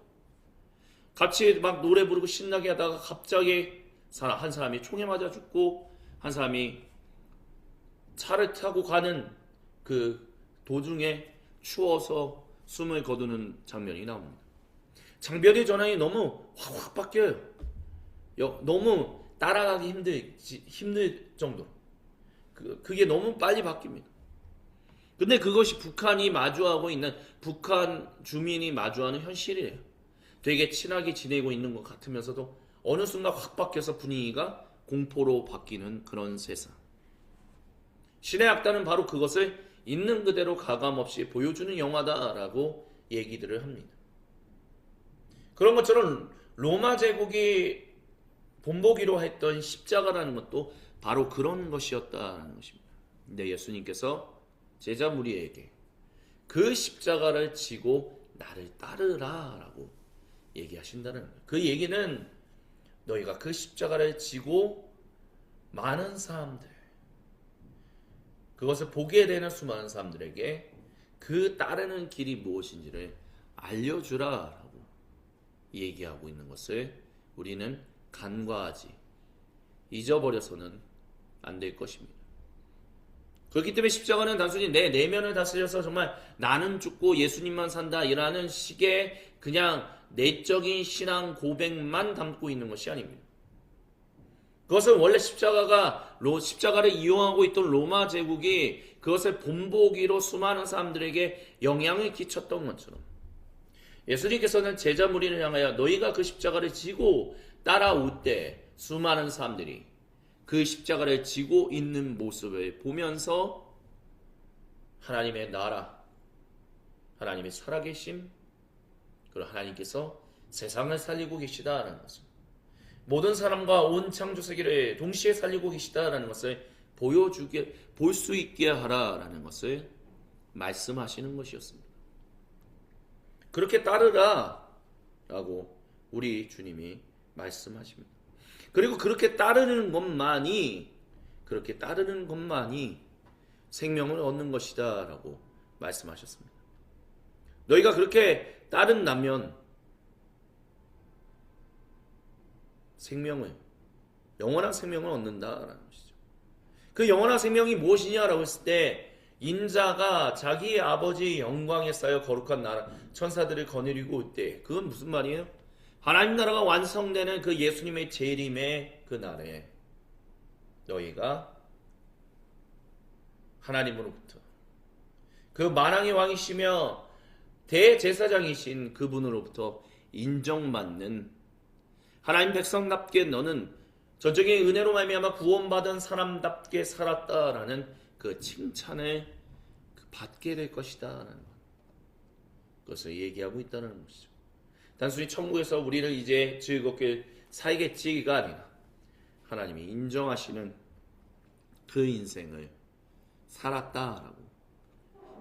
같이 막 노래 부르고 신나게 하다가 갑자기 한 사람이 총에 맞아 죽고 한 사람이 차를 타고 가는 그 도중에 추워서 숨을 거두는 장면이 나옵니다. 장벽의 전환이 너무 확 바뀌어요. 너무 따라가기 힘들 정도로. 그게 너무 빨리 바뀝니다. 근데 그것이 북한이 마주하고 있는, 북한 주민이 마주하는 현실이에요. 되게 친하게 지내고 있는 것 같으면서도 어느 순간 확 바뀌어서 분위기가 공포로 바뀌는 그런 세상. 신의 악단은 바로 그것을 있는 그대로 가감없이 보여주는 영화다라고 얘기들을 합니다. 그런 것처럼 로마 제국이 본보기로 했던 십자가라는 것도 바로 그런 것이었다는 것입니다. 근데 예수님께서 제자 무리에게 그 십자가를 지고 나를 따르라 라고 얘기하신다는 거예요. 그 얘기는 너희가 그 십자가를 지고 많은 사람들, 그것을 보게 되는 수많은 사람들에게 그 따르는 길이 무엇인지를 알려주라라고 얘기하고 있는 것을 우리는 간과하지, 잊어버려서는 안 될 것입니다. 그렇기 때문에 십자가는 단순히 내 내면을 다스려서 정말 나는 죽고 예수님만 산다 이라는 식의 그냥 내적인 신앙 고백만 담고 있는 것이 아닙니다. 그것은 원래 십자가를 이용하고 있던 로마 제국이 그것을 본보기로 수많은 사람들에게 영향을 끼쳤던 것처럼 예수님께서는 제자 무리를 향하여 너희가 그 십자가를 지고 따라올 때 수많은 사람들이 그 십자가를 지고 있는 모습을 보면서 하나님의 나라, 하나님의 살아계심, 그리고 하나님께서 세상을 살리고 계시다라는 것을, 모든 사람과 온 창조 세계를 동시에 살리고 계시다라는 것을 볼 수 있게 하라라는 것을 말씀하시는 것이었습니다. 그렇게 따르라 라고 우리 주님이 말씀하십니다. 그리고 그렇게 따르는 것만이 생명을 얻는 것이다 라고 말씀하셨습니다. 너희가 그렇게 따른다면 영원한 생명을 얻는다라는 것이죠. 그 영원한 생명이 무엇이냐라고 했을 때 인자가 자기 아버지의 영광에 쌓여 거룩한 나라 천사들을 거느리고 올 때, 그건 무슨 말이에요? 하나님 나라가 완성되는 그 예수님의 재림의 그 날에 너희가 하나님으로부터 그 만왕의 왕이시며 대제사장이신 그분으로부터 인정받는, 하나님 백성답게 너는 전적인 은혜로 말미암아 구원받은 사람답게 살았다라는 그 칭찬을 받게 될 것이다라는 것, 그것을 얘기하고 있다는 것이죠. 단순히 천국에서 우리를 이제 즐겁게 살겠지가 아니라 하나님이 인정하시는 그 인생을 살았다라고,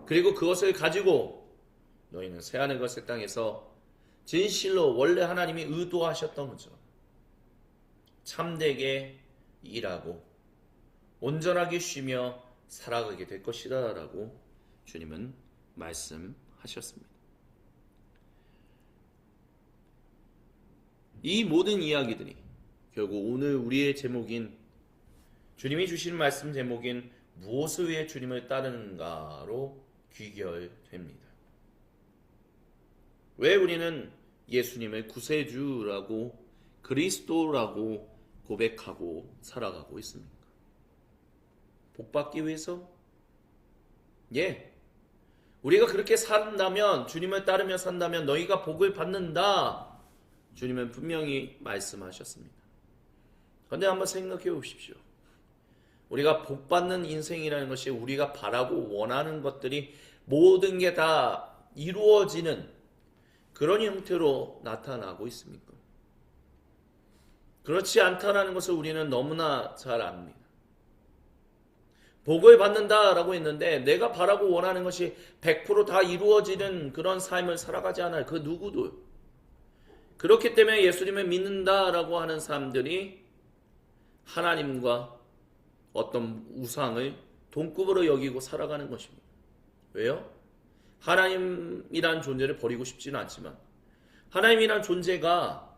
그리고 그것을 가지고 너희는 새하늘과 새 땅에서 진실로 원래 하나님이 의도하셨던 것처럼 참되게 일하고 온전하게 쉬며 살아가게 될 것이다 라고 주님은 말씀하셨습니다. 이 모든 이야기들이 결국 오늘 우리의 제목인, 주님이 주신 말씀 제목인 무엇을 위해 주님을 따르는가로 귀결됩니다. 왜 우리는 예수님을 구세주라고 그리스도라고 고백하고 살아가고 있습니까? 복받기 위해서? 예. 우리가 그렇게 산다면, 주님을 따르며 산다면 너희가 복을 받는다. 주님은 분명히 말씀하셨습니다. 그런데 한번 생각해 보십시오. 우리가 복받는 인생이라는 것이 우리가 바라고 원하는 것들이 모든 게 다 이루어지는 그런 형태로 나타나고 있습니까? 그렇지 않다라는 것을 우리는 너무나 잘 압니다. 복을 받는다라고 했는데 내가 바라고 원하는 것이 100%다 이루어지는 그런 삶을 살아가지 않아요. 그 누구도. 그렇기 때문에 예수님을 믿는다라고 하는 사람들이 하나님과 어떤 우상을 동급으로 여기고 살아가는 것입니다. 왜요? 하나님이란 존재를 버리고 싶지는 않지만 하나님이란 존재가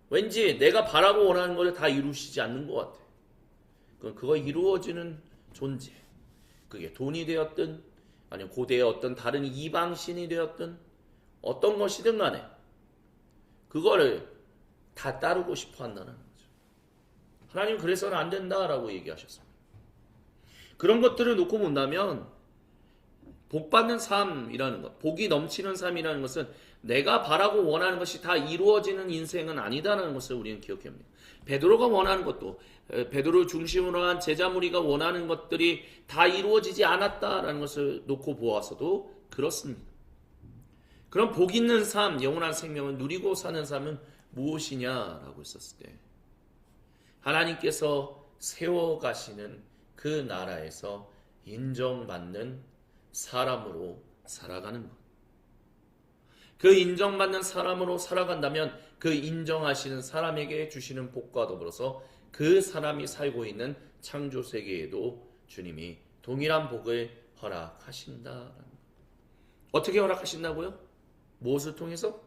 왠지 내가 바라고 원하는 것을 다 이루시지 않는 것 같아. 그거 이루어지는 존재. 그게 돈이 되었든 아니면 고대의 어떤 다른 이방신이 되었든 어떤 것이든 간에 그거를 다 따르고 싶어 한다는 거죠. 하나님 그래서는 안 된다라고 얘기하셨습니다. 그런 것들을 놓고 본다면 복받는 삶이라는 것, 복이 넘치는 삶이라는 것은 내가 바라고 원하는 것이 다 이루어지는 인생은 아니다라는 것을 우리는 기억해야 합니다. 베드로가 원하는 것도 베드로 중심으로 한 제자 무리가 원하는 것들이 다 이루어지지 않았다라는 것을 놓고 보아서도 그렇습니다. 그럼 복 있는 삶, 영원한 생명을 누리고 사는 삶은 무엇이냐라고 했었을 때 하나님께서 세워가시는 그 나라에서 인정받는 사람으로 살아가는 것. 그 인정받는 사람으로 살아간다면 그 인정하시는 사람에게 주시는 복과 더불어서 그 사람이 살고 있는 창조세계에도 주님이 동일한 복을 허락하신다라는 것. 어떻게 허락하신다고요? 무엇을 통해서?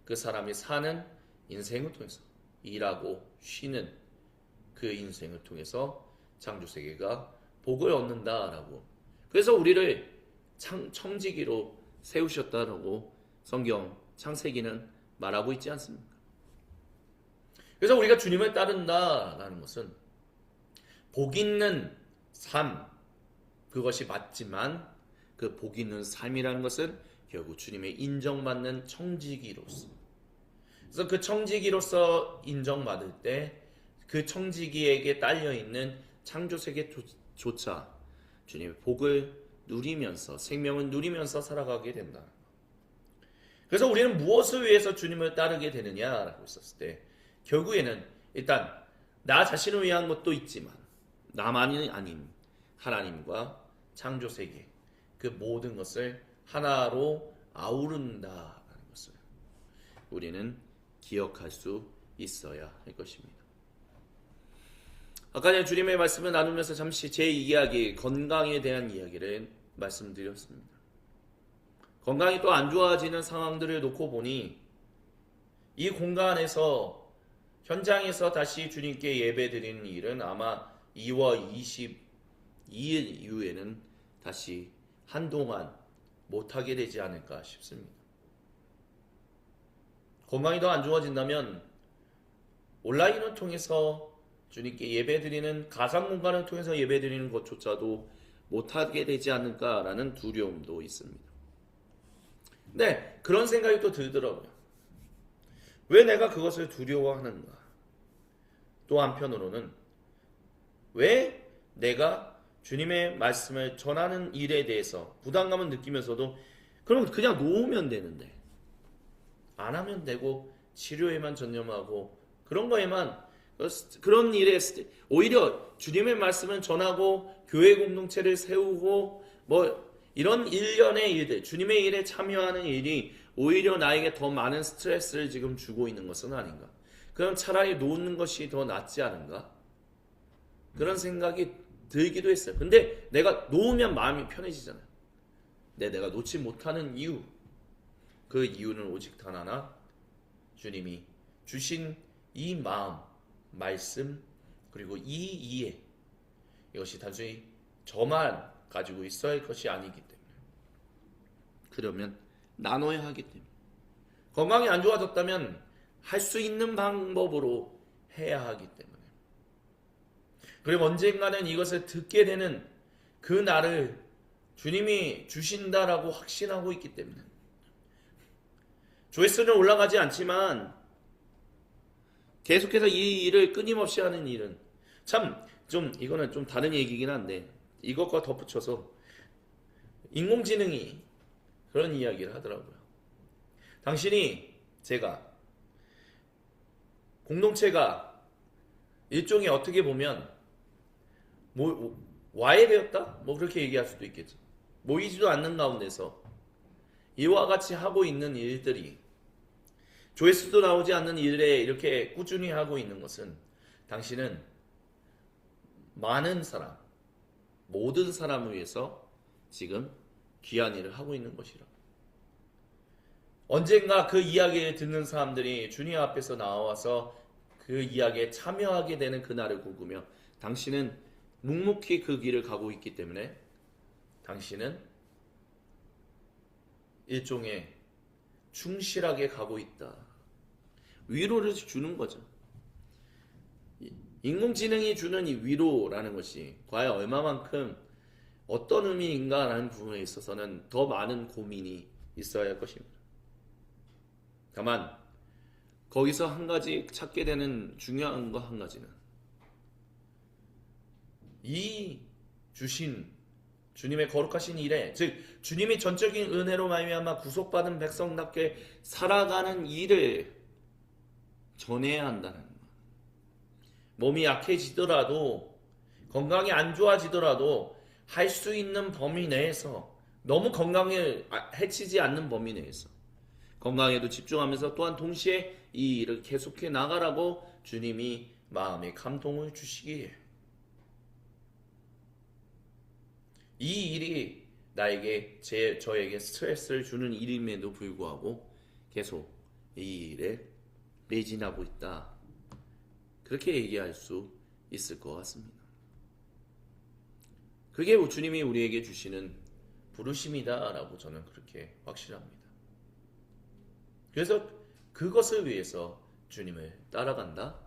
그 사람이 사는 인생을 통해서 일하고 쉬는 그 인생을 통해서 창조세계가 복을 얻는다라고. 그래서 우리를 청지기로 세우셨다라고 성경 창세기는 말하고 있지 않습니까? 그래서 우리가 주님을 따른다라는 것은 복 있는 삶, 그것이 맞지만 그 복 있는 삶이라는 것은 결국 주님의 인정받는 청지기로서, 그래서 그 청지기로서 인정받을 때 그 청지기에게 딸려있는 창조세계조차 주님의 복을 누리면서 생명을 누리면서 살아가게 된다. 그래서 우리는 무엇을 위해서 주님을 따르게 되느냐라고 했었을 때 결국에는 일단 나 자신을 위한 것도 있지만 나만이 아닌 하나님과 창조세계 그 모든 것을 하나로 아우른다라는 것을 우리는 기억할 수 있어야 할 것입니다. 아까 전에 주님의 말씀을 나누면서 잠시 제 이야기, 건강에 대한 이야기를 말씀드렸습니다. 건강이 또 안 좋아지는 상황들을 놓고 보니 이 공간에서 현장에서 다시 주님께 예배드리는 일은 아마 2월 22일 이후에는 다시 한동안 못하게 되지 않을까 싶습니다. 건강이 더 안 좋아진다면 온라인을 통해서 주님께 예배드리는 가상 공간을 통해서 예배드리는 것조차도 못하게 되지 않을까라는 두려움도 있습니다. 네, 그런 생각이 또 들더라고요. 왜 내가 그것을 두려워하는가? 또 한편으로는 왜 내가 주님의 말씀을 전하는 일에 대해서 부담감을 느끼면서도 그럼 그냥 놓으면 되는데 안 하면 되고 치료에만 전념하고 그런 거에만 그런 일에 오히려 주님의 말씀을 전하고 교회 공동체를 세우고 뭐 이런 일련의 일들, 주님의 일에 참여하는 일이 오히려 나에게 더 많은 스트레스를 지금 주고 있는 것은 아닌가? 그럼 차라리 놓는 것이 더 낫지 않은가? 그런 생각이 들기도 했어요. 근데 내가 놓으면 마음이 편해지잖아요. 내가 놓지 못하는 이유, 그 이유는 오직 단 하나, 주님이 주신 이 마음, 말씀, 그리고 이 이해, 이것이 단순히 저만 가지고 있어야 할 것이 아니기 때문에, 그러면 나눠야 하기 때문에, 건강이 안 좋아졌다면 할 수 있는 방법으로 해야 하기 때문에. 그리고 언젠가는 이것을 듣게 되는 그 날을 주님이 주신다라고 확신하고 있기 때문에. 조회수는 올라가지 않지만 계속해서 이 일을 끊임없이 하는 일은 참 좀 이거는 좀 다른 얘기긴 한데, 이것과 덧붙여서 인공지능이 그런 이야기를 하더라고요. 제가 공동체가 일종의 어떻게 보면 와해되었다? 뭐 그렇게 얘기할 수도 있겠죠. 모이지도 않는 가운데서 이와 같이 하고 있는 일들이, 조회수도 나오지 않는 일에 이렇게 꾸준히 하고 있는 것은 당신은 많은 사람, 모든 사람을 위해서 지금 귀한 일을 하고 있는 것이라. 언젠가 그 이야기를 듣는 사람들이 주님 앞에서 나와서 그 이야기에 참여하게 되는 그날을 꿈꾸며 당신은 묵묵히 그 길을 가고 있기 때문에 당신은 일종의 충실하게 가고 있다. 위로를 주는 거죠. 인공지능이 주는 이 위로라는 것이 과연 얼마만큼 어떤 의미인가라는 부분에 있어서는 더 많은 고민이 있어야 할 것입니다. 다만 거기서 한 가지 찾게 되는 중요한 거 한 가지는, 이 주신 주님의 거룩하신 일에, 즉 주님이 전적인 은혜로 말미암아 구속받은 백성답게 살아가는 일을 전해야 한다는 것. 몸이 약해지더라도, 건강이 안 좋아지더라도 할 수 있는 범위 내에서, 너무 건강을 해치지 않는 범위 내에서 건강에도 집중하면서 또한 동시에 이 일을 계속해 나가라고 주님이 마음에 감동을 주시기에, 이 일이 저에게 스트레스를 주는 일임에도 불구하고 계속 이 일에 매진하고 있다. 그렇게 얘기할 수 있을 것 같습니다. 그게 주님이 우리에게 주시는 부르심이다라고 저는 그렇게 확신합니다. 그래서 그것을 위해서 주님을 따라간다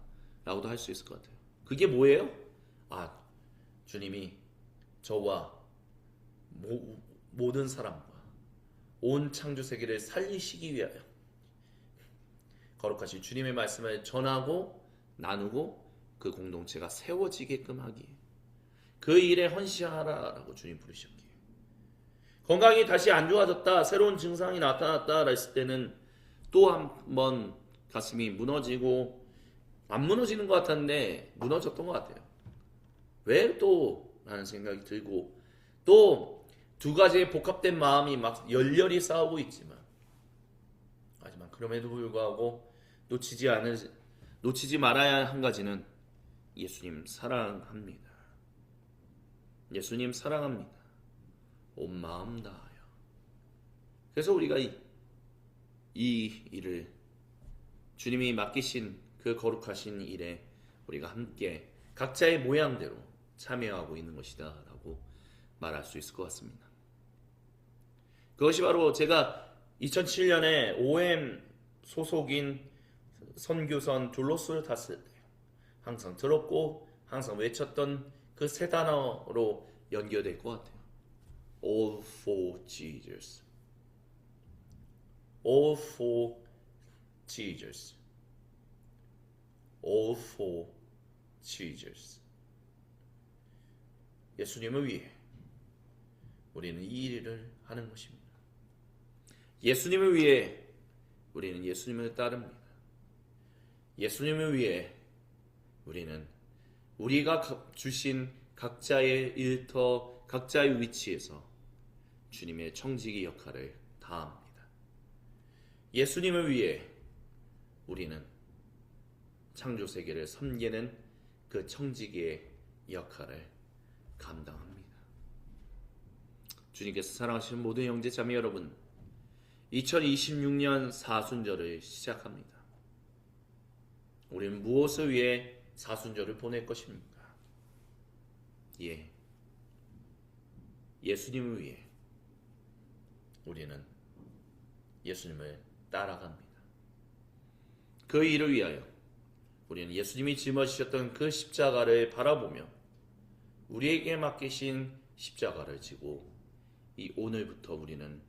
라고도 할 수 있을 것 같아요. 그게 뭐예요? 주님이 저와 모든 사람과 온 창조 세계를 살리시기 위하여 거룩하신 주님의 말씀을 전하고 나누고 그 공동체가 세워지게끔 하기에, 그 일에 헌신하라라고 주님 부르셨기에, 건강이 다시 안 좋아졌다, 새로운 증상이 나타났다 했을 때는 또 한 번 가슴이 무너지고, 안 무너지는 것 같았는데 무너졌던 것 같아요. 왜 또? 라는 생각이 들고, 또 두 가지의 복합된 마음이 막 열렬히 싸우고 있지만, 하지만 그럼에도 불구하고 놓치지 말아야 한 가지는 예수님 사랑합니다. 예수님 사랑합니다. 온 마음 다하여. 그래서 우리가 이 일을, 주님이 맡기신 그 거룩하신 일에 우리가 함께 각자의 모양대로 참여하고 있는 것이다 라고 말할 수 있을 것 같습니다. 그것이 바로 제가 2007년에 OM 소속인 선교선 둘로스를 탔을 때 항상 들었고 항상 외쳤던 그 세 단어로 연결될 것 같아요. All for Jesus. All for Jesus. All for Jesus. 예수님을 위해 우리는 이 일을 하는 것입니다. 예수님을 위해 우리는 예수님을 따릅니다. 예수님을 위해 우리는 우리가 주신 각자의 일터, 각자의 위치에서 주님의 청지기 역할을 다합니다. 예수님을 위해 우리는 창조세계를 섬기는 그 청지기의 역할을 감당합니다. 주님께서 사랑하시는 모든 형제 자매 여러분, 2026년 사순절을 시작합니다. 우리는 무엇을 위해 사순절을 보낼 것입니까? 예수님을 위해 우리는 예수님을 따라갑니다. 그 일을 위하여 우리는 예수님이 짊어지셨던 그 십자가를 바라보며 우리에게 맡기신 십자가를 지고 이 오늘부터 우리는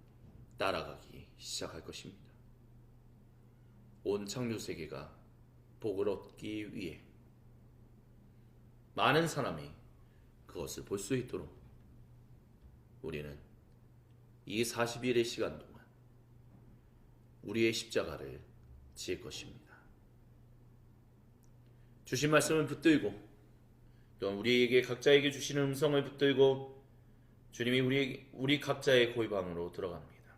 따라가기 시작할 것입니다. 온 창조 세계가 복을 얻기 위해 많은 사람이 그것을 볼 수 있도록 우리는 이 40일의 시간 동안 우리의 십자가를 지을 것입니다. 주신 말씀을 붙들고 또한 우리에게 각자에게 주시는 음성을 붙들고 주님이 우리 각자의 고향으로 들어갑니다.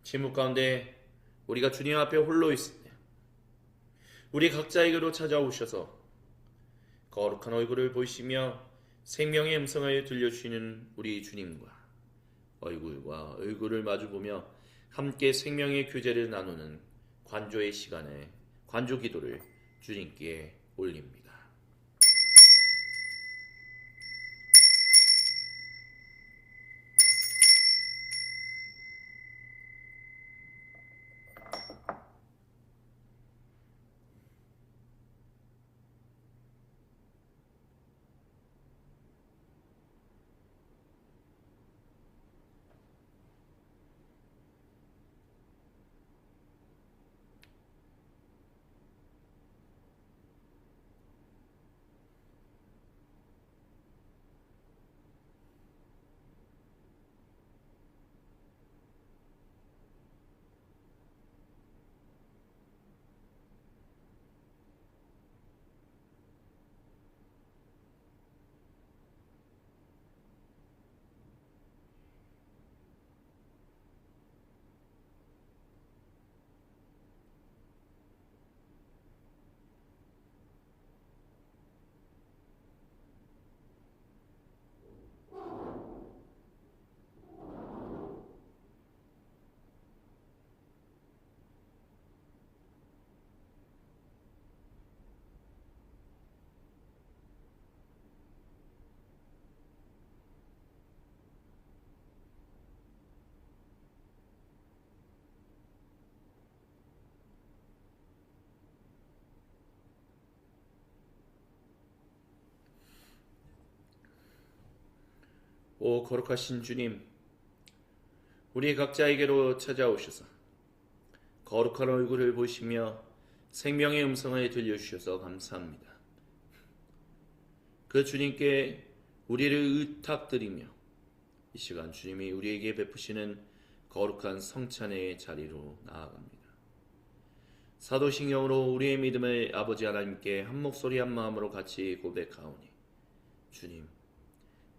침묵 가운데 우리가 주님 앞에 홀로 있을 때 우리 각자에게로 찾아오셔서 거룩한 얼굴을 보시며 생명의 음성을 들려주시는 우리 주님과 얼굴과 얼굴을 마주보며 함께 생명의 교제를 나누는 관조의 시간에 관조 기도를 주님께 올립니다. 오 거룩하신 주님, 우리 각자에게로 찾아오셔서 거룩한 얼굴을 보시며 생명의 음성을 들려주셔서 감사합니다. 그 주님께 우리를 의탁드리며 이 시간 주님이 우리에게 베푸시는 거룩한 성찬의 자리로 나아갑니다. 사도신경으로 우리의 믿음을 아버지 하나님께 한 목소리 한 마음으로 같이 고백하오니 주님,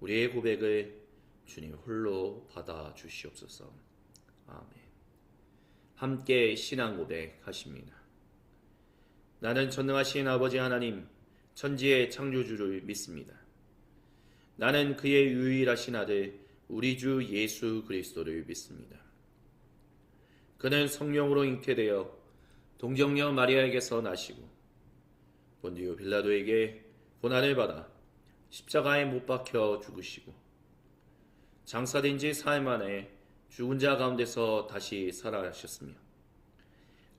우리의 고백을 주님 홀로 받아 주시옵소서. 아멘. 함께 신앙 고백하십니다. 나는 전능하신 아버지 하나님, 천지의 창조주를 믿습니다. 나는 그의 유일하신 아들 우리 주 예수 그리스도를 믿습니다. 그는 성령으로 잉태되어 동정녀 마리아에게서 나시고 본디오 빌라도에게 고난을 받아 십자가에 못 박혀 죽으시고 장사된 지 사흘 만에 죽은 자 가운데서 다시 살아나셨으며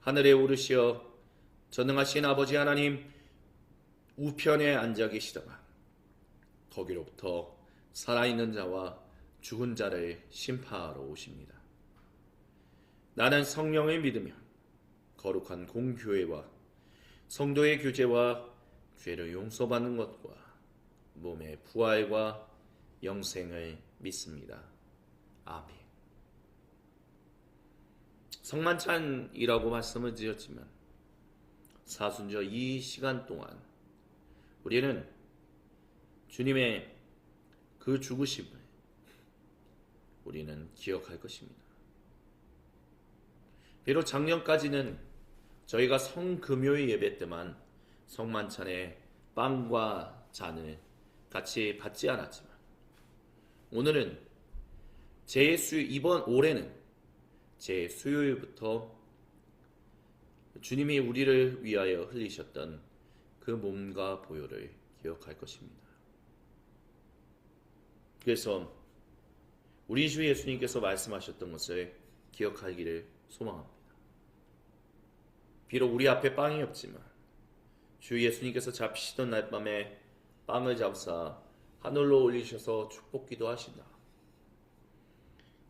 하늘에 오르시어 전능하신 아버지 하나님 우편에 앉아 계시다가 거기로부터 살아있는 자와 죽은 자를 심판하러 오십니다. 나는 성령을 믿으며 거룩한 공교회와 성도의 교제와 죄를 용서받는 것과 몸의 부활과 영생을 믿습니다. 아멘. 성만찬이라고 말씀을 드렸지만 사순절 이 시간 동안 우리는 주님의 그 죽으심을 우리는 기억할 것입니다. 비록 작년까지는 저희가 성금요일 예배 때만 성만찬의 빵과 잔을 같이 받지 않았지만 오늘은 이번 올해는 제 수요일부터 주님이 우리를 위하여 흘리셨던 그 몸과 보혈을 기억할 것입니다. 그래서 우리 주 예수님께서 말씀하셨던 것을 기억하기를 소망합니다. 비록 우리 앞에 빵이 없지만 주 예수님께서 잡히시던 날 밤에 빵을 잡사 하늘로 올리셔서 축복기도 하신다.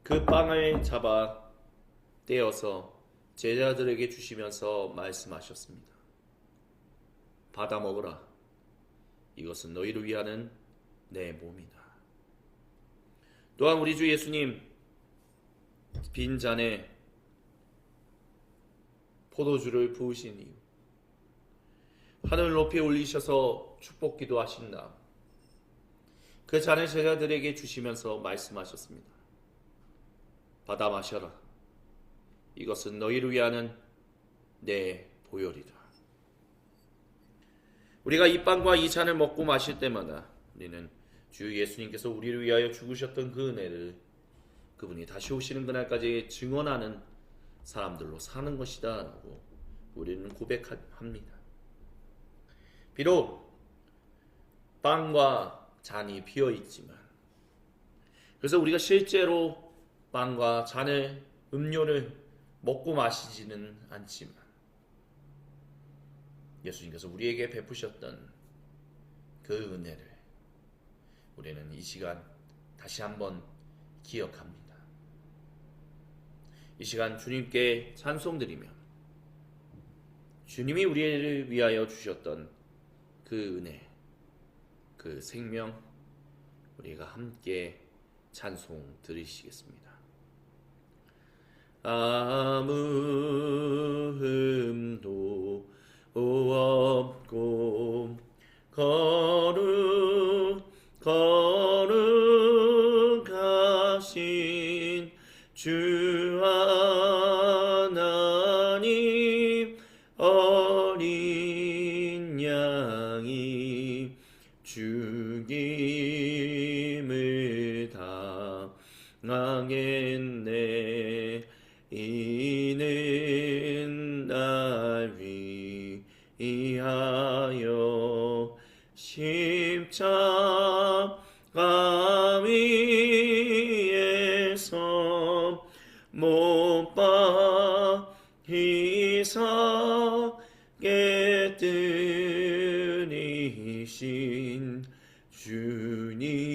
그 빵을 잡아 떼어서 제자들에게 주시면서 말씀하셨습니다. 받아 먹으라. 이것은 너희를 위하는 내 몸이다. 또한 우리 주 예수님 빈 잔에 포도주를 부으신 이유, 하늘 높이 올리셔서 축복기도 하신다. 그 잔을 제자들에게 주시면서 말씀하셨습니다. 받아 마셔라. 이것은 너희를 위하는 내 보혈이다. 우리가 이 빵과 이 잔을 먹고 마실 때마다 우리는 주 예수님께서 우리를 위하여 죽으셨던 그 은혜를 그분이 다시 오시는 그날까지 증언하는 사람들로 사는 것이다 라고 우리는 고백합니다. 비록 빵과 잔이 비어 있지만, 그래서 우리가 실제로 빵과 잔을, 음료를 먹고 마시지는 않지만 예수님께서 우리에게 베푸셨던 그 은혜를 우리는 이 시간 다시 한번 기억합니다. 이 시간 주님께 찬송드리며 주님이 우리를 위하여 주셨던 그 은혜, 그 생명, 우리가 함께 찬송 드리시겠습니다. 아무 흠도 없고 거룩하신 주 하나님, 어린 양이 죽임을 당하겠네. 이는 날 위하여 십자가 위에서 못 박히사 깨뜨리신 주님의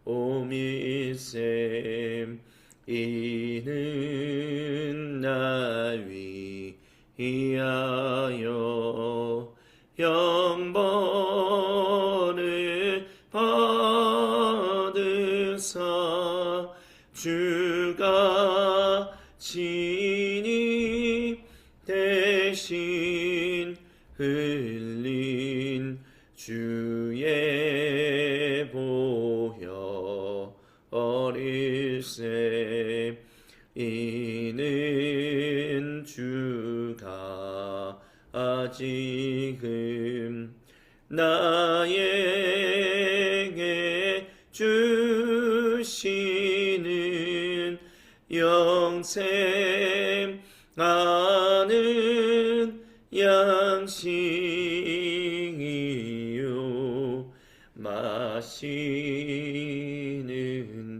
몸일세. 이는 날 위하여 형벌을 받으사 주가 친히 대신 흘린 주의 보혈일세. 이는 주가 지금 나에게 주시는 영생 아는 양식이요 마시는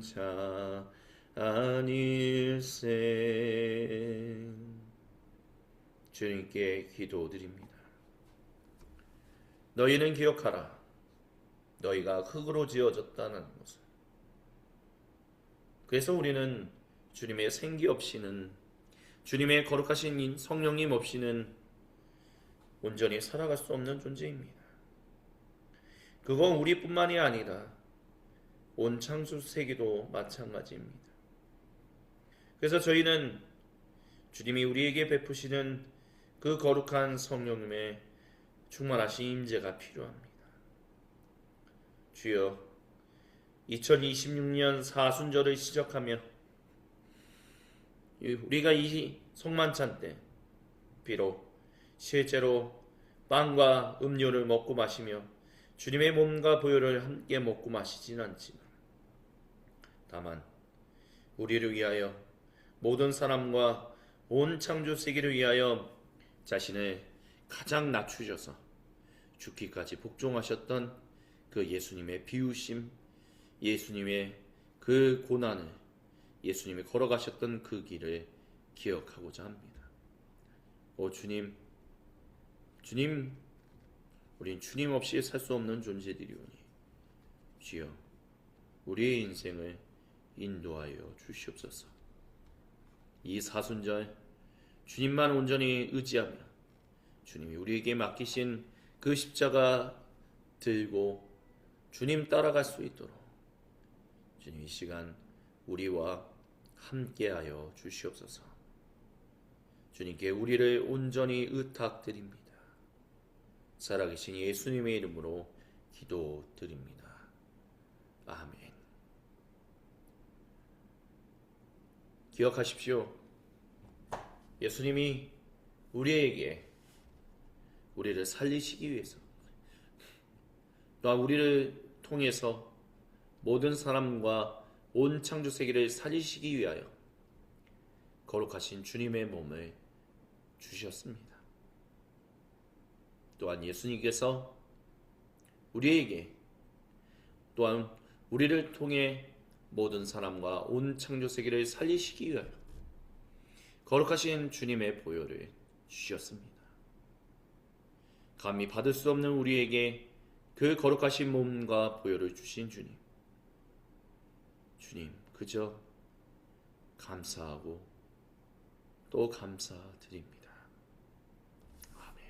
자 아닐세. 주님께 기도드립니다. 너희는 기억하라. 너희가 흙으로 지어졌다는 것을. 그래서 우리는 주님의 생기 없이는, 주님의 거룩하신 성령님 없이는 온전히 살아갈 수 없는 존재입니다. 그건 우리뿐만이 아니라 온 창조 세계도 마찬가지입니다. 그래서 저희는 주님이 우리에게 베푸시는 그 거룩한 성령님의 충만하신 임재가 필요합니다. 주여, 2026년 사순절을 시작하며 우리가 이 성만찬 때 비록 실제로 빵과 음료를 먹고 마시며 주님의 몸과 보혈을 함께 먹고 마시지는 않지만, 다만 우리를 위하여, 모든 사람과 온 창조 세계를 위하여 자신을 가장 낮추셔서 죽기까지 복종하셨던 그 예수님의 비우심, 예수님의 그 고난을, 예수님이 걸어가셨던 그 길을 기억하고자 합니다. 오 주님, 우린 주님 없이 살 수 없는 존재들이오니 주여 우리의 인생을 인도하여 주시옵소서. 이 사순절 주님만 온전히 의지하며 주님이 우리에게 맡기신 그 십자가 들고 주님 따라갈 수 있도록 주님 이 시간 우리와 함께하여 주시옵소서. 주님께 우리를 온전히 의탁드립니다. 살아계신 예수님의 이름으로 기도드립니다. 아멘. 기억하십시오. 예수님이 우리에게 우리를 살리시기 위해서 또한 우리를 통해서 모든 사람과 온 창조 세계를 살리시기 위하여 거룩하신 주님의 몸을 주셨습니다. 또한 예수님께서 우리에게 또한 우리를 통해 모든 사람과 온 창조 세계를 살리시기 위하여 거룩하신 주님의 보혈을 주셨습니다. 감히 받을 수 없는 우리에게 그 거룩하신 몸과 보혈을 주신 주님, 그저 감사하고 또 감사드립니다. 아멘.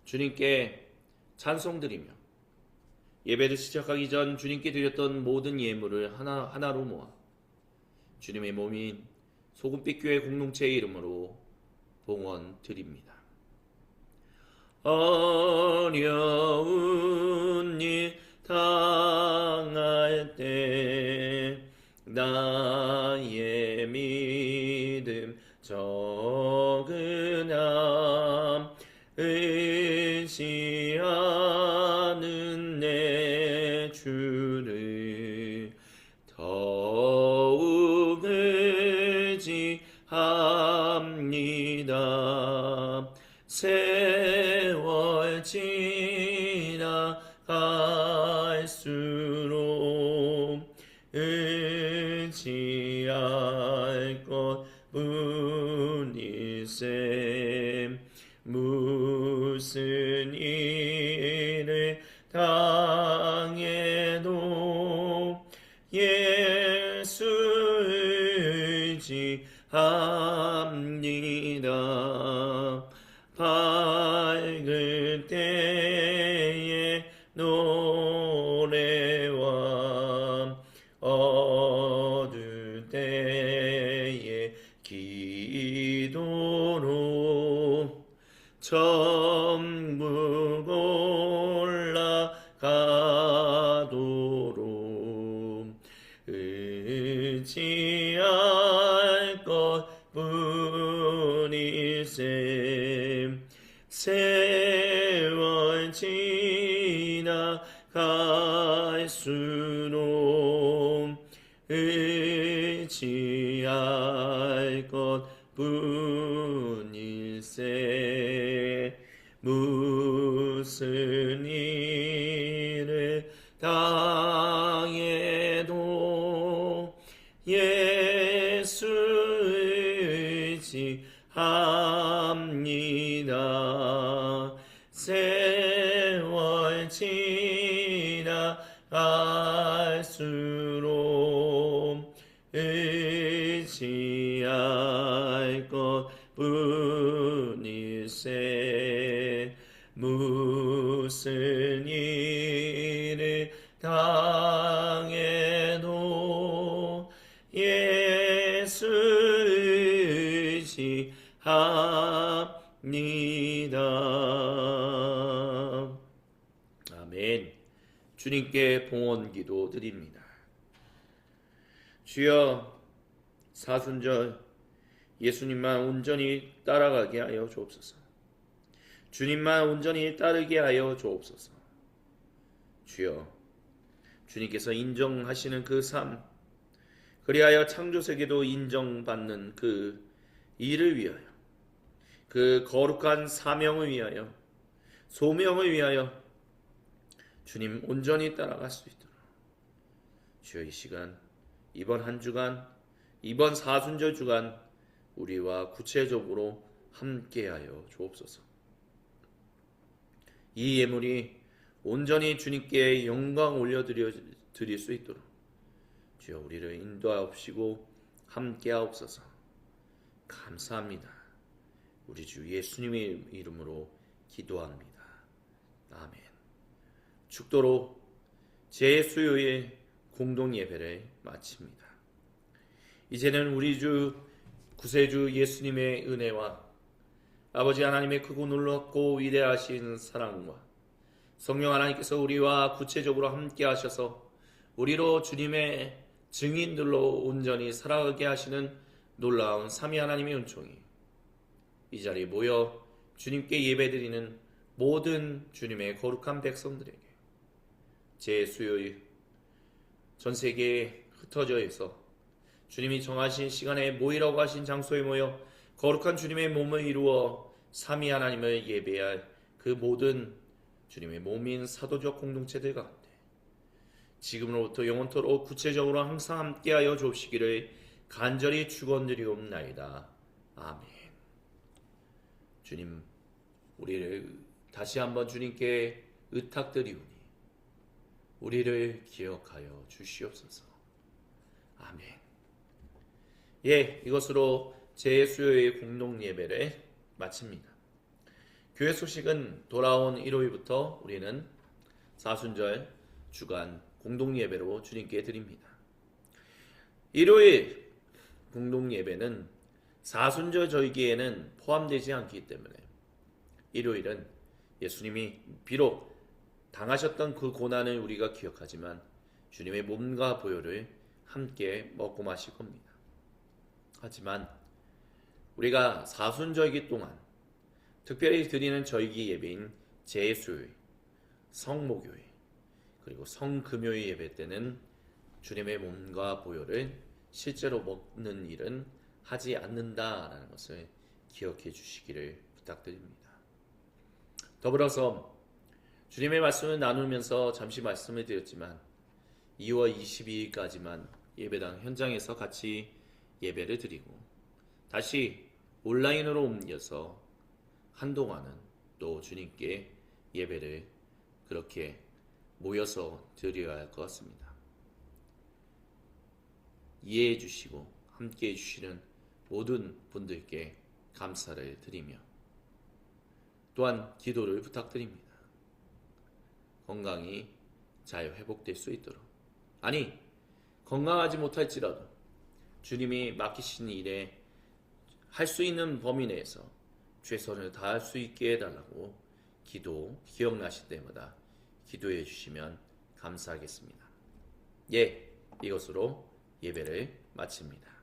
주님께 찬송드리며 예배를 시작하기 전 주님께 드렸던 모든 예물을 하나로 모아 주님의 몸인 소금빛 교회 공동체의 이름으로 봉헌드립니다. 어려운 일 당할 때 나의 믿음 적으나 의지하는 내 주를 더욱 의지합니다. 세월 지나갈수록 의지할 것 뿐일세. 무슨 일을 당해도 예수 의지합니다. 밝을 때의 노래와 어두울 때의 기도로 천국 올라가도록 의지할 것 뿐일세. 세월 지나갈수록 의지할 것 뿐일세. 무슨 일을 당해도 예수 의지합니다. 세월 지나갈수록 의지할 것 뿐일세. 무슨 일을 당해도 예수 의지합니다. 아멘. 주님께 봉헌 기도 드립니다. 주여, 사순절 예수님만 온전히 따라가게 하여 주옵소서. 주님만 온전히 따르게 하여 주옵소서. 주여, 주님께서 인정하시는 그 삶, 그리하여 창조세계도 인정받는 그 일을 위하여, 그 거룩한 사명을 위하여, 소명을 위하여 주님 온전히 따라갈 수 있도록 주여 이 시간, 이번 한 주간 이번 사순절 주간 우리와 구체적으로 함께하여 주옵소서. 이 예물이 온전히 주님께 영광 올려드릴 수 있도록 주여 우리를 인도하옵시고 함께하옵소서. 감사합니다. 우리 주 예수님의 이름으로 기도합니다. 아멘. 축도로 제 수요일 공동 예배를 마칩니다. 이제는 우리 주 구세주 예수님의 은혜와 아버지 하나님의 크고 놀랍고 위대하신 사랑과 성령 하나님께서 우리와 구체적으로 함께 하셔서 우리로 주님의 증인들로 온전히 살아가게 하시는 놀라운 삼위 하나님의 은총이 이 자리에 모여 주님께 예배드리는 모든 주님의 거룩한 백성들에게 제 수요일 전 세계에 흩어져 있어 주님이 정하신 시간에 모이라고 하신 장소에 모여 거룩한 주님의 몸을 이루어 삼위 하나님을 예배할 그 모든 주님의 몸인 사도적 공동체들 가운데 지금으로부터 영원토록 구체적으로 항상 함께하여 주옵시기를 간절히 축원드리옵나이다. 아멘. 주님, 우리를 다시 한번 주님께 의탁드리오니 우리를 기억하여 주시옵소서. 아멘. 이것으로 제 수요일 공동 예배를 마칩니다. 교회 소식은 돌아온 일요일부터 우리는 사순절 주간 공동 예배로 주님께 드립니다. 일요일 공동 예배는 사순절 절기에는 포함되지 않기 때문에 일요일은 예수님이 비록 당하셨던 그 고난을 우리가 기억하지만 주님의 몸과 보혈을 함께 먹고 마실 겁니다. 하지만 우리가 사순절기 동안 특별히 드리는 절기 예배인 제 수요일, 성목요일, 그리고 성금요일 예배 때는 주님의 몸과 보혈을 실제로 먹는 일은 하지 않는다라는 것을 기억해 주시기를 부탁드립니다. 더불어서 주님의 말씀을 나누면서 잠시 말씀을 드렸지만 2월 22일까지만 예배당 현장에서 같이 예배를 드리고 다시 온라인으로 옮겨서 한동안은 또 주님께 예배를 그렇게 모여서 드려야 할 것 같습니다. 이해해 주시고 함께 해주시는 모든 분들께 감사를 드리며 또한 기도를 부탁드립니다. 건강이 잘 회복될 수 있도록, 아니 건강하지 못할지라도 주님이 맡기신 일에 할 수 있는 범위 내에서 최선을 다할 수 있게 해달라고 기억나실 때마다 기도해 주시면 감사하겠습니다. 이것으로 예배를 마칩니다.